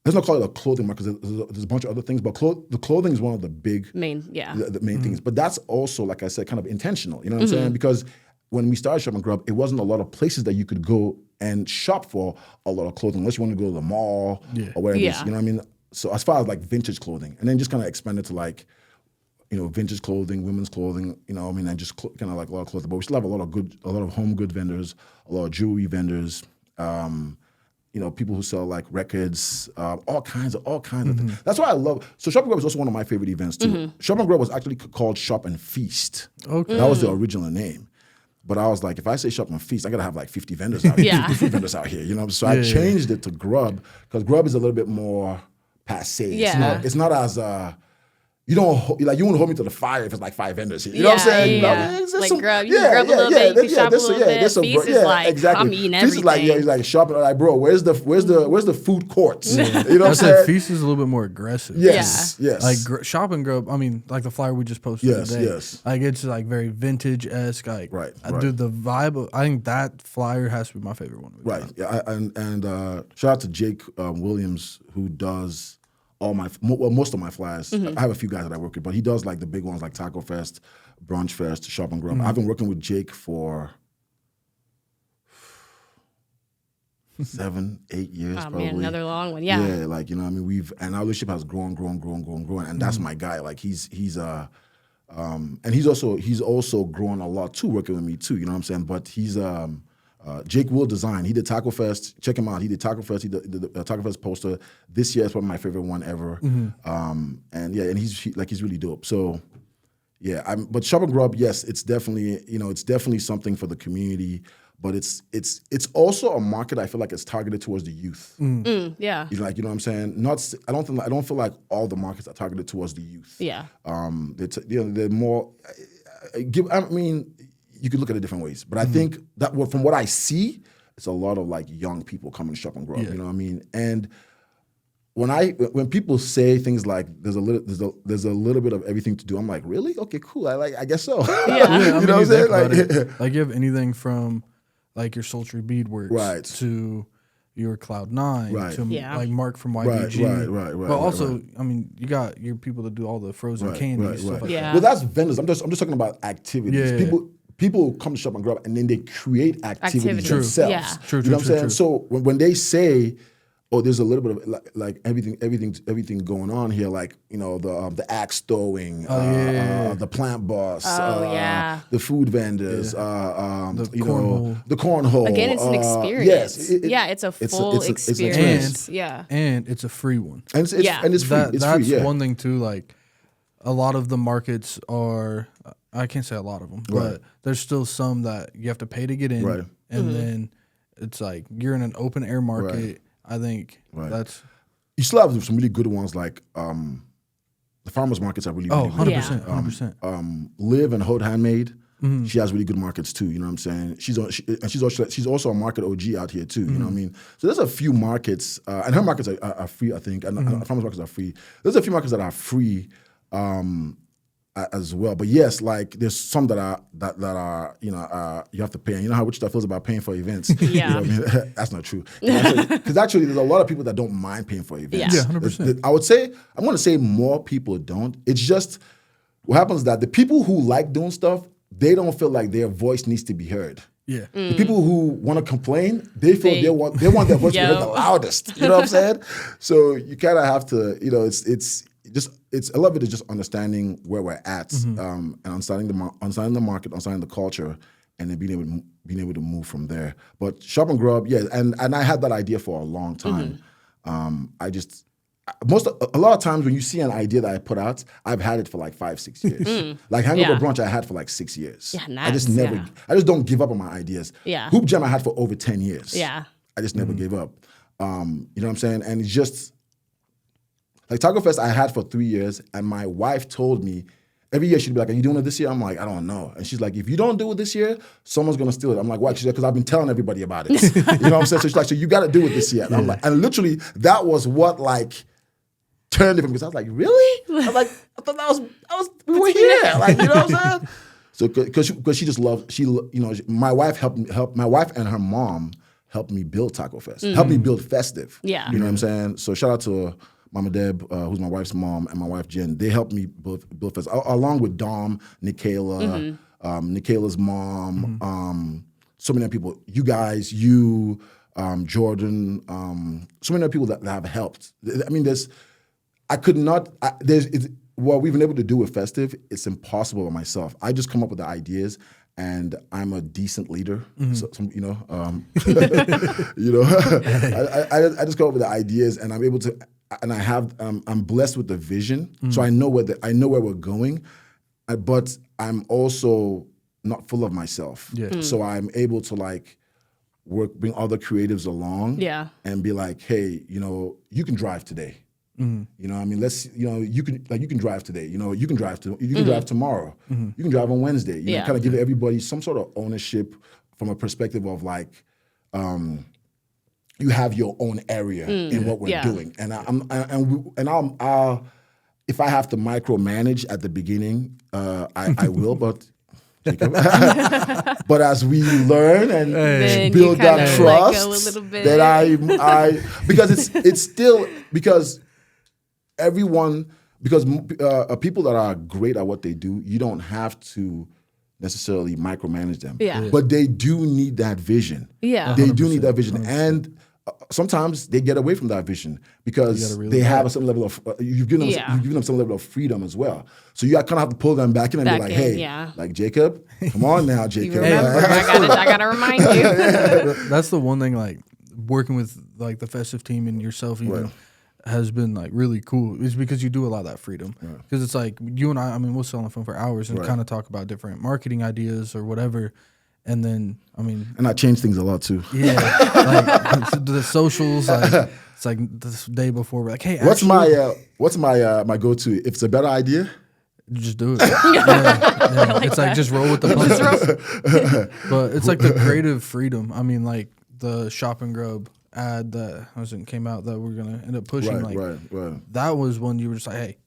let's not call it a clothing market because there's a bunch of other things, but the clothing is one of the big the main things. But that's also, like I said, kind of intentional. You know what I'm saying? Because when we started Shop and Grub, it wasn't a lot of places that you could go and shop for a lot of clothing unless you want to go to the mall or wherever it is. You know what I mean? So as far as like vintage clothing, and then just kind of expanded to like, vintage clothing, women's clothing, and just kind of like a lot of clothing. But we still have a lot of home good vendors, a lot of jewelry vendors. People who sell like records, all kinds of things. That's why I love. So Shop and Grub is also one of my favorite events too. Shop and Grub was actually called Shop and Feast. Okay, that was the original name. But I was like, if I say Shop and Feast, I gotta have like 50 vendors out here, 50 food vendors out here. So I changed it to Grub because Grub is a little bit more passe. Yeah. It's not as you wouldn't hold me to the fire if it's like 5 vendors here. You know what I'm saying? Grub, you can grub a little bit, you can shop a little bit. Feast is like, exactly. I'm eating everything. Feast is like, he's like shopping. Like, bro, where's the food courts? You know what I'm saying? saying? Feast is a little bit more aggressive. Yes. Like Shop and Grub. I mean, like the flyer we just posted today. Yes. Like it's like very vintage-esque. Like, right. Dude, the vibe. I think that flyer has to be my favorite one. Right. Yeah. And shout out to Jake Williams, who does most of my flyers. I have a few guys that I work with, but he does like the big ones like Taco Fest, Brunch Fest, Shop and Grub. I've been working with Jake for 7, 8 years. Oh probably. Man, another long one. Yeah. Yeah, like and our relationship has grown, and that's my guy. Like he's and he's also grown a lot too, working with me too. You know what I'm saying? But he's Jake Will Design. He did Taco Fest. Check him out. He did Taco Fest. He did the Taco Fest poster. This year is probably my favorite one ever. And he's really dope. So yeah, but Shop and Grub, yes, it's definitely something for the community. But it's also a market I feel like it's targeted towards the youth. Yeah. You know what I'm saying? I don't feel like all the markets are targeted towards the youth. Yeah. They're more. you could look at it different ways. But I think that from what I see, it's a lot of like young people coming to Shop and Grow Up. You know what I mean? And when people say things like there's a little bit of everything to do, I'm like, really? Okay, cool. I guess so. Yeah. You know what I'm saying? Like you have anything from like your sultry beadworks to your Cloud9 to like Mark from YBG. Right. But also, I mean, you got your people that do all the frozen candies. Stuff like that. Well, that's vendors. I'm just talking about activities. People come to Shop and Grow Up and then they create activities themselves. Yeah. You know what I'm saying? So when they say, oh, there's a little bit of like everything going on here, like, you know, the axe throwing, the plant boss, the food vendors, the cornhole. Again, it's an experience. Yes, it's a full experience. And it's a free one. And it's free. That's one thing too. Like a lot of the markets are, I can't say a lot of them, but there's still some that you have to pay to get in, and then it's like you're in an open air market. I think that's... You still have some really good ones, like the farmers markets are really, really 100%. Liv and Hold Handmade, she has really good markets too, you know what I'm saying? She's also a market OG out here too, you know what I mean? So there's a few markets, and her markets are free, I think, and farmers markets are free. There's a few markets that are free as well, but yes, like there's some that are you know you have to pay, and you know how Wichita feels about paying for events. You know what I mean? That's not true, because actually there's a lot of people that don't mind paying for events. 100%. I would say, I'm going to say more people don't. It's just what happens is that the people who like doing stuff, they don't feel like their voice needs to be heard. Yeah. The people who want to complain, they feel they want their voice to be heard the loudest. You know what I'm saying? So you kind of have to, you know, it's a lot of it is just understanding where we're at, and understanding the market, understanding the culture, and then being able to move from there. But Shop and Grow Up, and I had that idea for a long time. A lot of times when you see an idea that I put out, I've had it for like 5-6 years. Like Hangover Brunch, I had for like 6 years. Yeah, nice. I just don't give up on my ideas. Yeah. Hoop Jam I had for over 10 years. Yeah. I just never gave up. You know what I'm saying? And it's just like Taco Fest I had for 3 years, and my wife told me every year she'd be like, "Are you doing it this year?" I'm like, "I don't know." And she's like, "If you don't do it this year, someone's gonna steal it." I'm like, "Why?" She's like, "Because I've been telling everybody about it." You know what I'm saying? So she's like, "So you got to do it this year." And I'm like, and literally that was what like turned it, because I was like, "Really?" I'm like, "I thought we were here." Like, you know what I'm saying? So because she just loved, you know, my wife my wife and her mom helped me build Taco Fest, helped me build Festive. Yeah. You know what I'm saying? So shout out to Mama Deb, who's my wife's mom, and my wife Jen. They helped me build Fest, along with Dom, Nikayla, Nikayla's mom, so many other people. You guys, Jordan, so many other people that have helped. I mean, what we've been able to do with Festive, it's impossible by myself. I just come up with the ideas, and I'm a decent leader. So, you know, I just come up with the ideas, and I'm able to. And I'm blessed with the vision, so I know where we're going, but I'm also not full of myself. So I'm able to like bring other creatives along, and be like, hey, you know, you can drive today. You know, I mean, you can drive today. You know, you can drive tomorrow. You can drive on Wednesday. You know, kind of give everybody some sort of ownership from a perspective of like. You have your own area in what we're doing, and I'll if I have to micromanage at the beginning, I will, but but as we learn and build that trust, that I because it's still because people that are great at what they do, you don't have to necessarily micromanage them, but they do need that vision. They do need that vision, 100%. And sometimes they get away from that vision because they have a certain level of you've given them some level of freedom as well. So you kind of have to pull them back in and be like, hey, like Jacob, come on now, Jacob. I gotta remind you. That's the one thing, like working with like the Festive team and yourself even has been like really cool. Is because you do a lot of that freedom. Because it's like you and I mean, we'll sit on the phone for hours and kind of talk about different marketing ideas or whatever. And then, I mean... And I change things a lot, too. Yeah. Like, the socials, like, it's like this day before, we're like, hey, What's my go-to? If it's a better idea, just do it. Yeah. like It's like that. just roll with the punches. But it's like the creative freedom. I mean, like the Shop and Grub ad that came out that we're gonna end up pushing. Right. That was when you were just like, hey,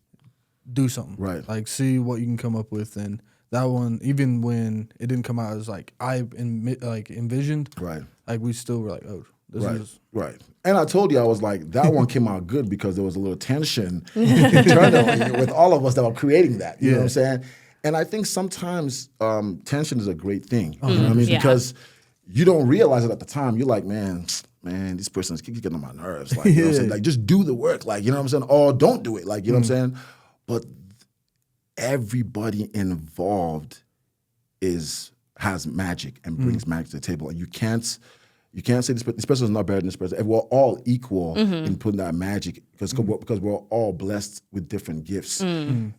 do something. Right. Like see what you can come up with. And that one, even when it didn't come out as like I envisioned. Right. Like we still were like, oh, this is Right. And I told you, I was like, that one came out good because there was a little tension internally with all of us that were creating that. You know what I'm saying? And I think sometimes tension is a great thing. You know what I mean? Yeah. Because you don't realize it at the time. You're like, man, this person's getting on my nerves. Like, you know what I'm saying? Like, just do the work. Like, you know what I'm saying? Or don't do it. Like, you know what I'm saying? But everybody involved has magic and brings magic to the table. And you can't say this person is not better than this person. We're all equal in putting that magic because we're all blessed with different gifts. And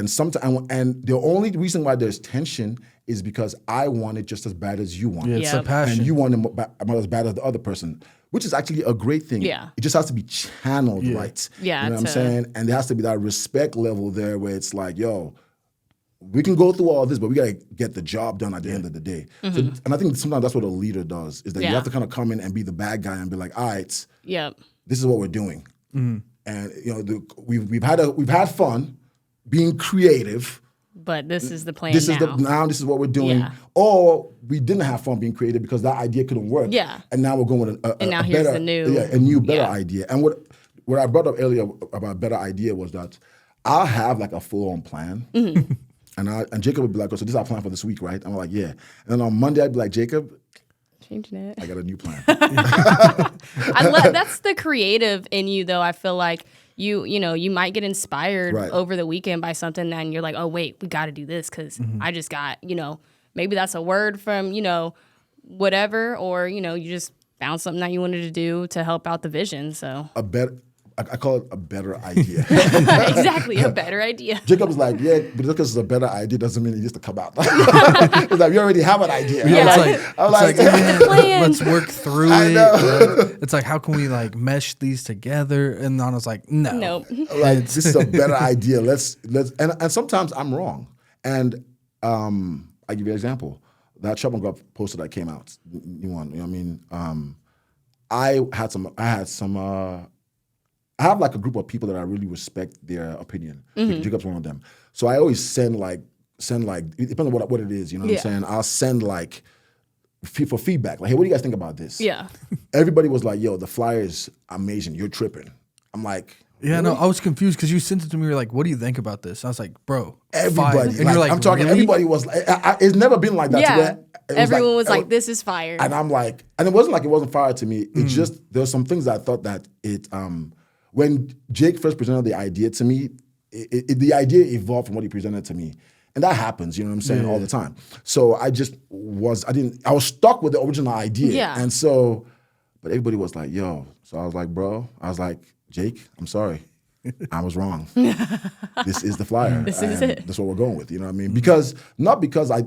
sometimes, and the only reason why there's tension is because I want it just as bad as you want it. Yeah, it's a passion. And you want it about as bad as the other person, which is actually a great thing. Yeah. It just has to be channeled right. Yeah, You know what I'm saying? And there has to be that respect level there where it's like, yo, we can go through all this, but we got to get the job done at the end of the day. So, and I think sometimes that's what a leader does, is that you have to kind of come in and be the bad guy and be like, all right, this is what we're doing. And you know, we've had fun being creative. But this is the plan This now. is what we're doing. Yeah. Or we didn't have fun being creative because that idea couldn't work. Yeah. And now we're going with a here's better, the new. a new better idea. And what I brought up earlier about better idea was that I'll have like a full-on plan. And Jacob would be like, oh, so this is our plan for this week, right? I'm like, yeah. And then on Monday, I'd be like, Jacob, Changing it. I got a new plan. That's the creative in you, though. I feel like you might get inspired over the weekend by something, and you're like, oh wait, we got to do this because I just got maybe that's a word from whatever, or you just found something that you wanted to do to help out the vision. So I call it a better idea. exactly, a better idea. Jacob's like, yeah, but just because it's a better idea doesn't mean it needs to come out. It's like, we already have an idea. Yeah, I'm like, plan. let's work through I it. know. It's like, how can we like mesh these together? And Nnanna's like, no. Nope. like, this is a better idea. Let's and sometimes I'm wrong. And I give you an example. That Shop and Grub poster that came out, new one. You know what I mean? I have like a group of people that I really respect their opinion. Jacob's one of them. So I always send like depending on what it is, you know what I'm saying? I'll send like for feedback. Like, hey, what do you guys think about this? Yeah. Everybody was like, yo, the flyer is amazing. You're tripping. I'm like, yeah, no, I was confused because you sent it to me. You're like, what do you think about this? I was like, bro, everybody. fire. And you're like, I'm talking, really? everybody was like, it's never been like that. Yeah. To where Everyone was like, this is fire. And I'm like, and it wasn't like it wasn't fire to me. It just, there were some things that I thought that when Jake first presented the idea to me, the idea evolved from what he presented to me. And that happens, you know what I'm saying, all the time. So I was stuck with the original idea. Yeah. And so, but everybody was like, yo. So I was like, Jake, I'm sorry. I was wrong. This is the flyer. This is it. That's what we're going with, you know what I mean? Not because I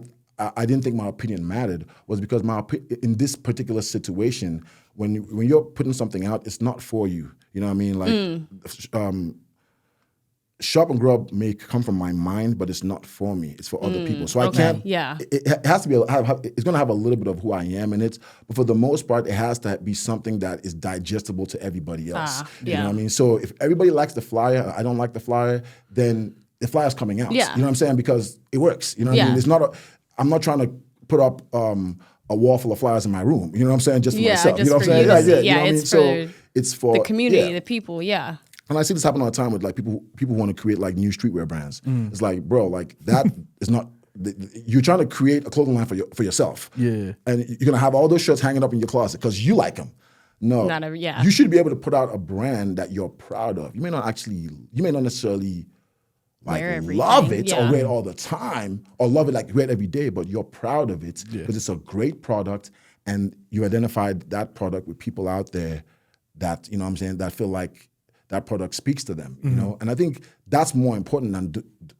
didn't think my opinion mattered, was because in this particular situation, when you're putting something out, it's not for you. You know what I mean? Like, Shop and Grub may come from my mind, but it's not for me. It's for other people. So I can't. Yeah. It has to be. It's going to have a little bit of who I am in it, but for the most part, it has to be something that is digestible to everybody else. You know what I mean? So if everybody likes the flyer, I don't like the flyer, then the flyer's coming out. Yeah. You know what I'm saying? Because it works. You know what I mean? It's not. I'm not trying to put up a wall full of flyers in my room. You know what I'm saying? Just for myself. Just you know what I'm for saying? you to see. You know what I mean? So it's for the community, the people. Yeah. And I see this happen all the time with like people who want to create like new streetwear brands. It's like, bro, like that is not. You're trying to create a clothing line for yourself. Yeah. And you're gonna have all those shirts hanging up in your closet because you like them. No. You should be able to put out a brand that you're proud of. You may not necessarily like love it or wear it all the time or love it like wear it every day, but you're proud of it because it's a great product and you identified that product with people out there that, you know what I'm saying, that feel like that product speaks to them, you know? And I think that's more important than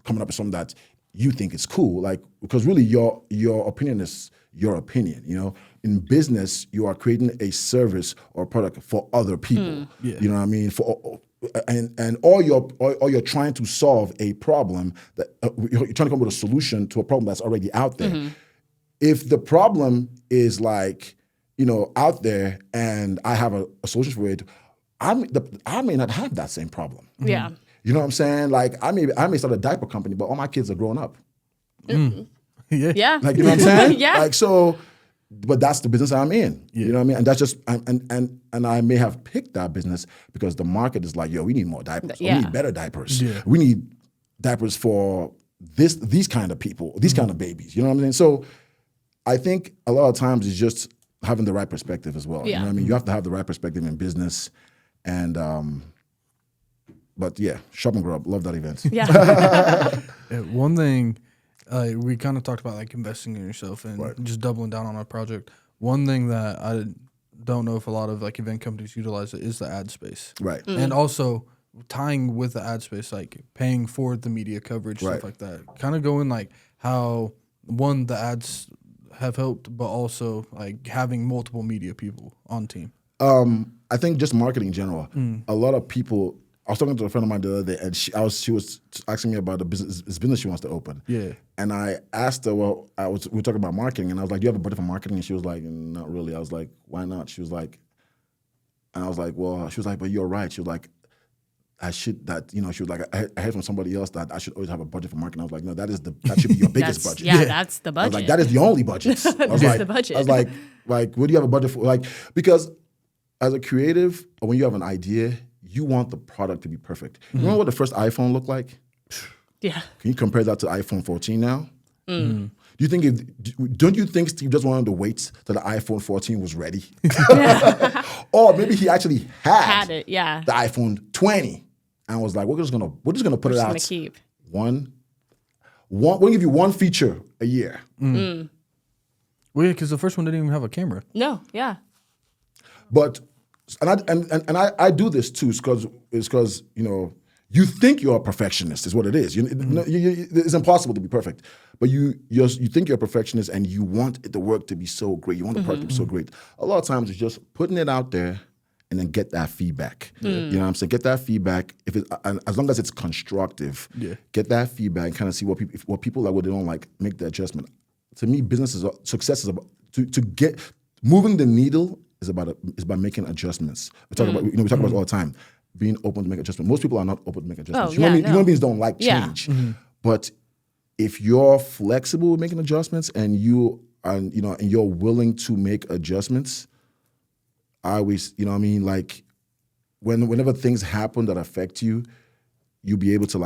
coming up with something that you think is cool, like, because really your opinion is your opinion, you know? In business, you are creating a service or product for other people, you know what I mean? and all you're trying to solve a problem that you're trying to come up with a solution to a problem that's already out there. Mm-hmm. If the problem is like, out there and I have a solution for it, I may not have that same problem. Yeah. You know what I'm saying? Like I may start a diaper company, but all my kids are grown up. Mm-hmm. Yeah. Like, you know what I'm saying? Yeah. Like, so, but that's the business I'm in. Yeah. You know what I mean? And that's just, and I may have picked that business because the market is like, yo, we need more diapers. Yeah. We need better diapers. Yeah. We need diapers for these kind of people, these kind of babies. You know what I'm saying? So I think a lot of times it's just having the right perspective as well. Yeah. You know what I mean? You have to have the right perspective in business. And, but yeah, Shop and Grow Up. Love that event. Yeah. One thing, we kind of talked about like investing in yourself and Right. just doubling down on a project. One thing that I don't know if a lot of like event companies utilize it is the ad space. Right. And also tying with the ad space, like paying for the media coverage, Right. stuff like that. Kind of going like how, one, the ads have helped, but also like having multiple media people on team. I think just marketing in general. A lot of people. I was talking to a friend of mine the other day, and she was asking me about this business she wants to open. Yeah. And I asked her, we were talking about marketing, and I was like, "Do you have a budget for marketing?" And she was like, "Not really." I was like, "Why not?" She was like, and I was like, "Well," she was like, "But you're right." She was like, "I should that." She was like, I heard from somebody else that I should always have a budget for marketing. I was like, "No, that should be your biggest budget." Yeah, that's the budget. I was like, "That is the only budget." I was That's like, the budget. I was like, what do you have a budget for? Like, because as a creative, when you have an idea, you want the product to be perfect. You remember what the first iPhone looked like? Yeah. Can you compare that to iPhone 14 now? Do you think don't you think Steve just wanted to wait till the iPhone 14 was ready? Or maybe he actually had it, yeah. the iPhone 20 and was like, we're just gonna put it out. Keep. We're gonna give you one feature a year. Well, yeah, because the first one didn't even have a camera. No, yeah. But I do this too, because you think you're a perfectionist is what it is. It's impossible to be perfect, but you think you're a perfectionist and you want the work to be so great. You want the product to be so great. A lot of times it's just putting it out there and then get that feedback. You know what I'm saying? Get that feedback and as long as it's constructive. Yeah. Get that feedback and kind of see what people like, what they don't like, make the adjustment. To me, success is about to get moving the needle. Is about making adjustments. We talk about about it all the time. Being open to make adjustments. Most people are not open to make adjustments. Human beings don't like change. Yeah. But if you're flexible with making adjustments and you are, and you're willing to make adjustments, I always, like whenever things happen that affect you, you'll be able to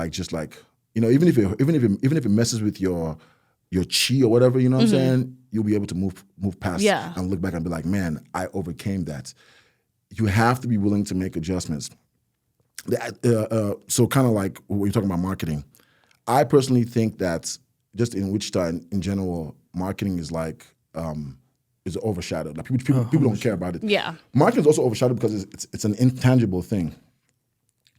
even if it messes with your chi or whatever, you know what I'm saying? You'll be able to move past and look back and be like, man, I overcame that. You have to be willing to make adjustments. So kind of like when you're talking about marketing, I personally think that just in Wichita in general, marketing is is overshadowed. Like people don't care about it. Yeah. Marketing is also overshadowed because it's an intangible thing.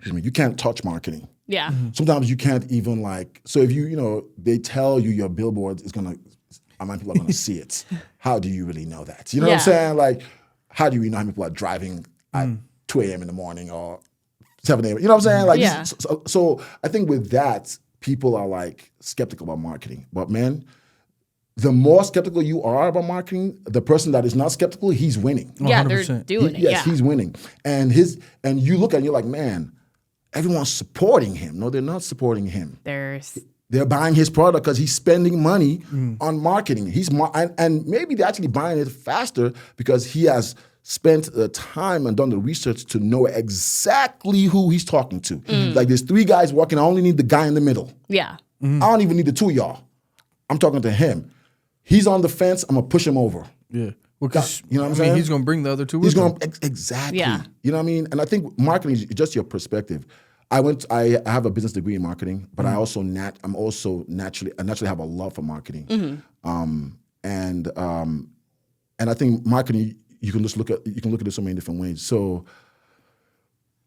You can't touch marketing. Yeah. Sometimes you can't even so if they tell you your billboard is how many people are gonna see it. How do you really know that? You know what I'm saying? Like, how do you know how many people are driving at 2 a.m. in the morning or 7 a.m.? You know what I'm saying? So I think with that, people are skeptical about marketing. But man, the more skeptical you are about marketing, the person that is not skeptical, he's winning. Yeah, 100%. they're doing it. Yes, he's winning. And you look at it and you're like, man, everyone's supporting him. No, they're not supporting him. They're buying his product because he's spending money on marketing. And maybe they're actually buying it faster because he has spent the time and done the research to know exactly who he's talking to. Like there's 3 guys walking. I only need the guy in the middle. Yeah. I don't even need the 2 of y'all. I'm talking to him. He's on the fence. I'm gonna push him over. Yeah. Well, because you know what I'm saying? He's gonna bring the other 2 He's with him. going exactly. Yeah. You know what I mean? And I think marketing is just your perspective. I have a business degree in marketing, but I also naturally have a love for marketing. And I think marketing you can look at it so many different ways. So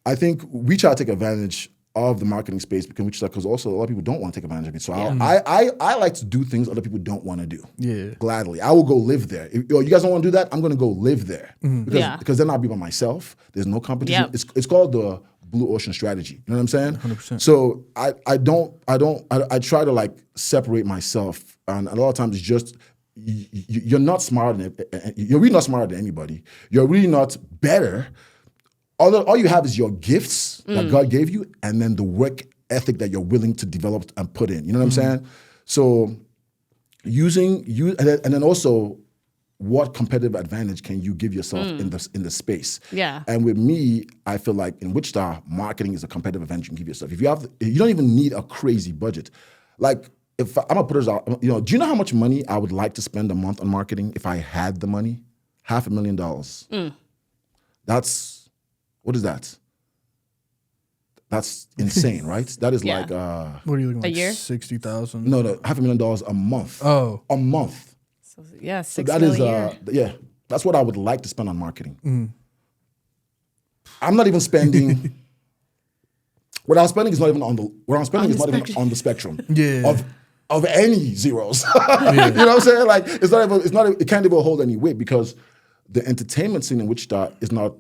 I think we try to take advantage of the marketing space because also a lot of people don't want to take advantage of it. So I like to do things other people don't want to do. Yeah. Gladly. I will go live there. If you guys don't want to do that, I'm going to go live there. Because then I'll be by myself. There's no competition. Yep. It's called the blue ocean strategy. You know what I'm saying? 100%. So I try to like separate myself, and a lot of times it's just you're not smarter than, you're really not smarter than anybody. You're really not better. All you have is your gifts that God gave you, and then the work ethic that you're willing to develop and put in. You know what I'm saying? So and then also, what competitive advantage can you give yourself in the space? Yeah. And with me, I feel like in Wichita, marketing is a competitive advantage you can give yourself. You don't even need a crazy budget. Like, if I'm gonna put it out, do you know how much money I would like to spend a month on marketing if I had the money? $500,000. That's, what is that? That's insane, right? That is like what are you looking a like? year? 60,000. No, $500,000 a month. Oh, A month. So, yeah, So $6 that is million a year. that's what I would like to spend on marketing. I'm not even spending. What I'm spending is not even on the spectrum Yeah. of any zeros. You know what I'm saying? Like it can't even hold any weight because the entertainment scene in Wichita is not,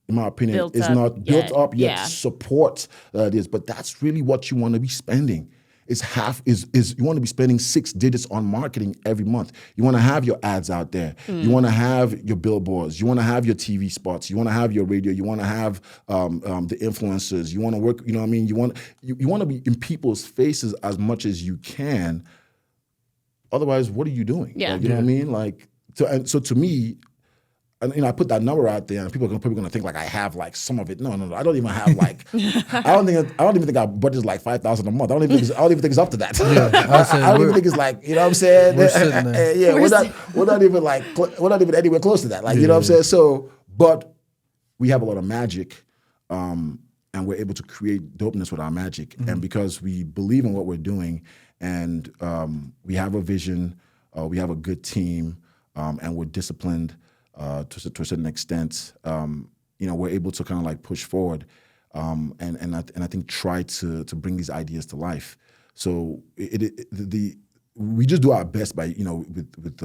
in my opinion, not built up yet to support this. But that's really what you want to be spending. Is you want to be spending 6 digits on marketing every month. You want to have your ads out there. You want to have your billboards. You want to have your TV spots. You want to have your radio. You want to have the influencers. You want to work. You know what I mean? You want to be in people's faces as much as you can. Otherwise, what are you doing? Yeah. Like, you know what I mean? Like, so to me. And I put that number out there, and people are probably going to think like I have like some of it. No, I don't even have like. I don't even think our budget is like $5,000 a month. I don't even think it's up to that. Yeah, I don't even think it's like, you know what I'm saying. We're sitting there. Yeah, we're not even anywhere close to that. Like, you know what I'm saying. So, but we have a lot of magic, and we're able to create dopeness with our magic, and because we believe in what we're doing, and we have a vision, we have a good team, and we're disciplined. To a certain extent, we're able to kind of like push forward, and I think try to bring these ideas to life. So we just do our best by with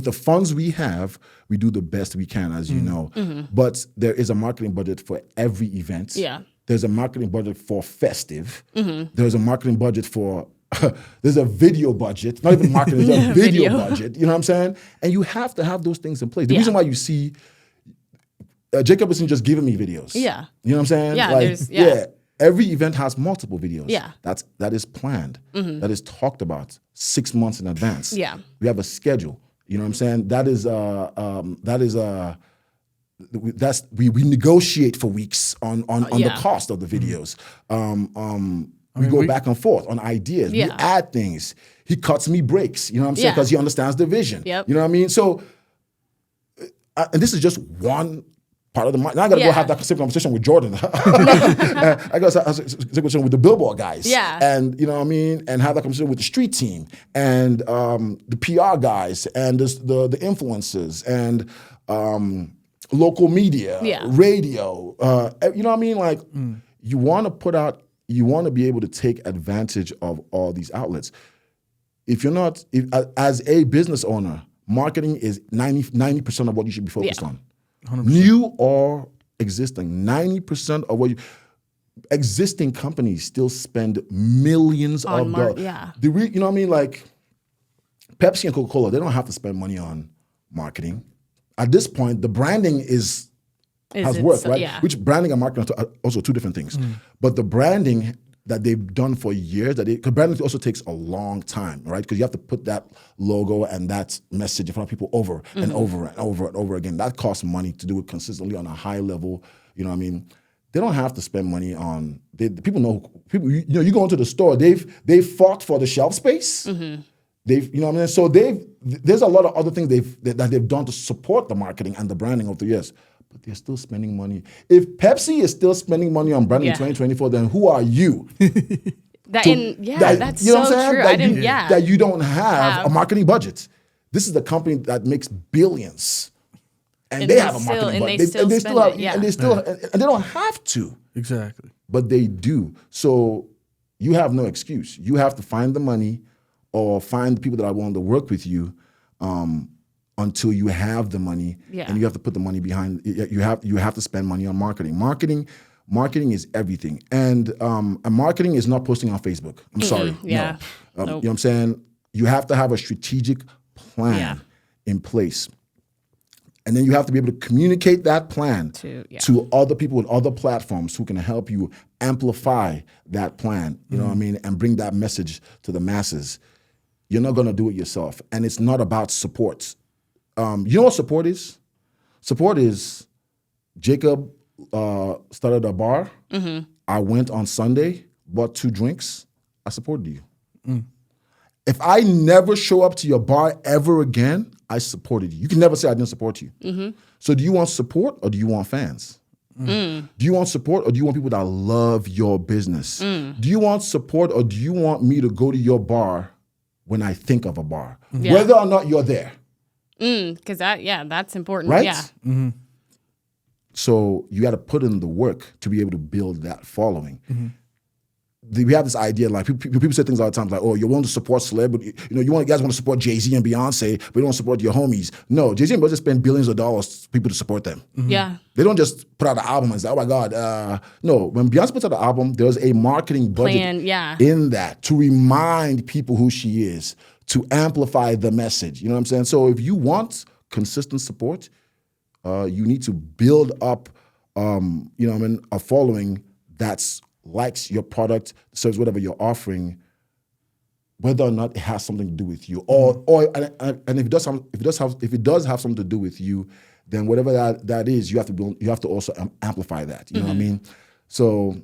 the funds we have, we do the best we can, as you know. But there is a marketing budget for every event. Yeah. There's a marketing budget for Festive. There's a marketing budget for. There's a video budget, not even marketing, there's a video budget, you know what I'm saying? And you have to have those things in place. The reason why you see Jacob isn't just giving me videos. Yeah. You know what I'm saying? Yeah, every event has multiple videos. Yeah. That is planned. That is talked about 6 months in advance. Yeah. We have a schedule. You know what I'm saying? We negotiate for weeks on the cost of the videos. We go back and forth on ideas. Yeah. We add things. He cuts me breaks. You know what I'm saying? Because he understands the vision. Yep. You know what I mean? So, and this is just one part of the. Now I got to go have that same conversation with Jordan. I got to have a conversation with the billboard guys. Yeah. And you know what I mean? And have that conversation with the street team and the PR guys and the influencers and local media, radio. You know what I mean? Like you want to put out. You want to be able to take advantage of all these outlets. If you're not, as a business owner, marketing is 90% of what you should be focused on. 100%. New or existing, 90% of what existing companies still spend millions of dollars. Yeah. You know what I mean? Like Pepsi and Coca-Cola, they don't have to spend money on marketing. At this point, the branding has worked, right? Yeah. Which branding and marketing are also two different things. But the branding that they've done for years, because branding also takes a long time, right? Because you have to put that logo and that message in front of people over and over and over and over again. That costs money to do it consistently on a high level. You know what I mean? They don't have to spend money on. People know. You go into the store. They've fought for the shelf space. You know what I mean? So there's a lot of other things that they've done to support the marketing and the branding over the years. But they're still spending money. If Pepsi is still spending money on branding in 2024, then who are you? That's so true. That you don't have a marketing budget. This is the company that makes billions, and they have a marketing budget. And they don't have to. Exactly. But they do. So you have no excuse. You have to find the money or find the people that are willing to work with you. until you have the money, and you have to put the money behind. You have to spend money on marketing. Marketing is everything, and marketing is not posting on Facebook. I'm sorry, no. You know what I'm saying? You have to have a strategic plan in place. And then you have to be able to communicate that plan to other people with other platforms who can help you amplify that plan, you know what I mean, and bring that message to the masses. You're not going to do it yourself. And it's not about support. You know what support is? Support is Jacob started a bar. I went on Sunday, bought 2 drinks. I supported you. If I never show up to your bar ever again, I supported you. You can never say I didn't support you. So do you want support or do you want fans? Do you want support or do you want people that love your business? Do you want support or do you want me to go to your bar when I think of a bar? Whether or not you're there. Because that's important. Right? Yeah. So you got to put in the work to be able to build that following. We have this idea, like people say things all the time, like, "Oh, you want to support celebrity, you guys want to support Jay-Z and Beyonce, but you don't support your homies." No, Jay-Z and Beyonce spend billions of dollars for people to support them. Yeah, they don't just put out an album and say, "Oh my God." No, when Beyonce puts out an album, there's a marketing budget in that to remind people who she is, to amplify the message. You know what I'm saying? So if you want consistent support, you need to build up, a following that's likes your product, serves whatever you're offering, whether or not it has something to do with you, and if it does have something to do with you, then whatever that is, you have to also amplify that. You know what I mean? So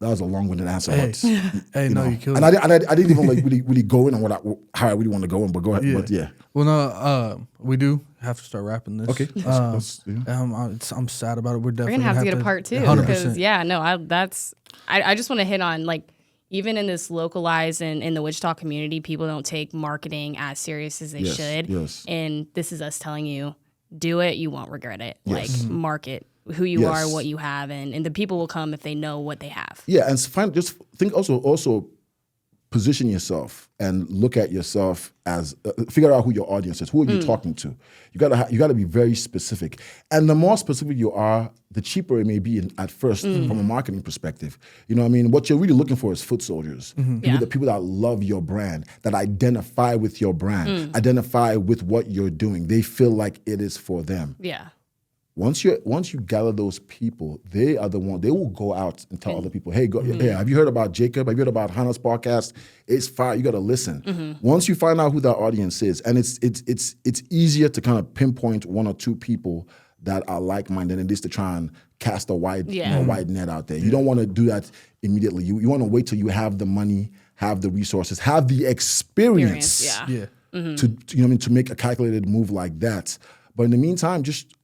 that was a long-winded answer. You killed it. And I didn't even really go in on how I really want to go in, but go ahead. Yeah. But yeah. Well, no, we do have to start wrapping this. Okay. I'm sad about it. We're definitely gonna have to get a part 2 because I just want to hit on, like, even in this localized and in the Wichita community, people don't take marketing as serious as they should. Yes. And this is us telling you, do it. You won't regret it. Yes. Like, market who you are, what you have, and the people will come if they know what they have. Yeah, and just think also position yourself and look at yourself as figure out who your audience is. Who are you talking to? You gotta be very specific. And the more specific you are, the cheaper it may be at first from a marketing perspective. You know what I mean? What you're really looking for is foot soldiers. People that love your brand, that identify with your brand, identify with what you're doing. They feel like it is for them. Yeah. Once you gather those people, they are the one. They will go out and tell other people, "Hey, have you heard about Jacob? Have you heard about Hannah's podcast? It's fire. You got to listen." Once you find out who that audience is, and it's easier to kind of pinpoint 1 or 2 people that are like-minded than it is to try and cast a wide net out there. You don't want to do that immediately. You want to wait till you have the money, have the resources, have the experience. To make a calculated move like that. But in the meantime, just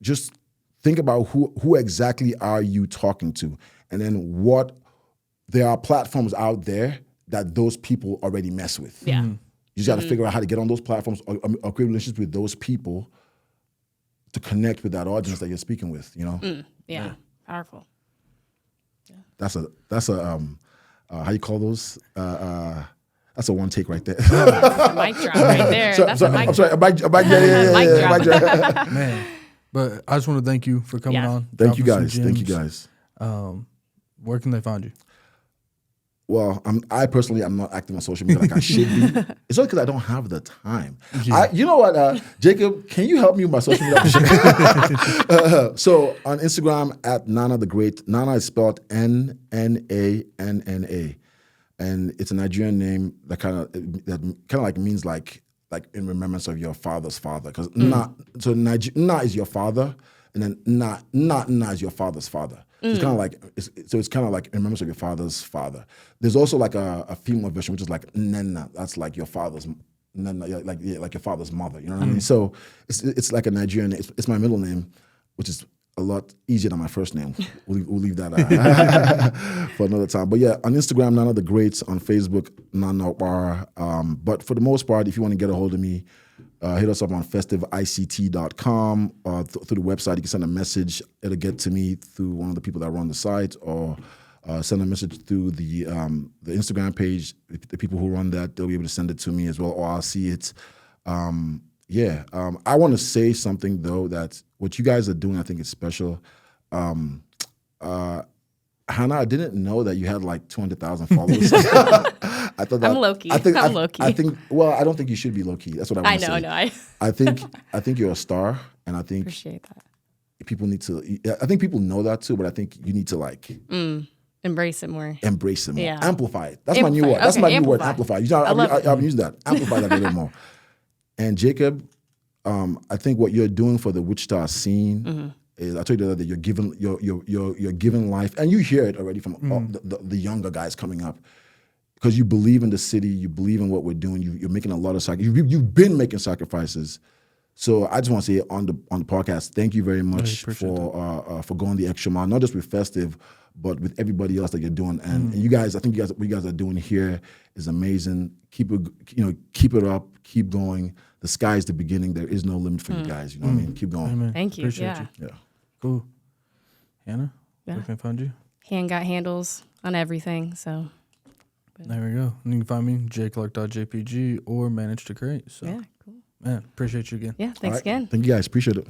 think about who exactly are you talking to, and then there are platforms out there that those people already mess with. Yeah. You just got to figure out how to get on those platforms or create relationships with those people to connect with that audience that you're speaking with. Yeah. Powerful. Yeah. That's a how you call those? That's a one take right there. Mic drop right there. I'm sorry. A mic drop. Man. But I just want to thank you for coming on. Thank you guys. Where can they find you? Well, I personally am not active on social media like I should be. It's only because I don't have the time. Yeah. You know what, Jacob? Can you help me with my social media? So on Instagram at Nnanna the Great. Nnanna is spelled Nnanna, and it's a Nigerian name that kind of like means like in remembrance of your father's father, because Nna is your father, and then Nna is your father's father. So it's kind of like in remembrance of your father's father. There's also like a female version which is like Nnenna. That's like your father's Nnenna, like your father's mother. You know what I mean? So it's like a Nigerian. It's my middle name, which is a lot easier than my first name. We'll leave that for another time. But yeah, on Instagram, Nnanna the Great. On Facebook, Nnanna Okpara. But for the most part, if you want to get a hold of me, hit us up on festiveict.com. Through the website, you can send a message. It'll get to me through one of the people that run the site, or send a message through the Instagram page. The people who run that, they'll be able to send it to me as well, or I'll see it. Yeah. I want to say something though, that what you guys are doing, I think is special. Hannah, I didn't know that you had like 200,000 followers. I thought that I'm low key. I'm low key. I think. Well, I don't think you should be low key. That's what I want to say. I know. I think you're a star, and I think Appreciate that. people need to. I think people know that too, but I think you need to like embrace it more. Embrace it more. Yeah. Amplify it. That's my new word. That's my new word. Amplify. You know, I've used that. Amplify that a little more. And Jacob, I think what you're doing for the Wichita scene. Is, I told you that you're giving life, and you hear it already from all the younger guys coming up, because you believe in the city, you believe in what we're doing. You're making a lot of sacrifices. You've been making sacrifices. So I just want to say on the podcast, thank you very much for going the extra mile, not just with Festive, but with everybody else that you're doing. And you guys, I think what you guys are doing here is amazing. Keep it up, keep going. The sky is the beginning. There is no limit for you guys. You know what I mean? Keep going. Amen. Thank you. Appreciate you. Yeah. Cool. Hannah, where can I find you? Hand got handles on everything, so. There we go. And you can find me, jclark.jpg or Manage to Create. So, yeah, cool. Man, appreciate you again. Yeah, thanks again. Thank you guys. Appreciate it.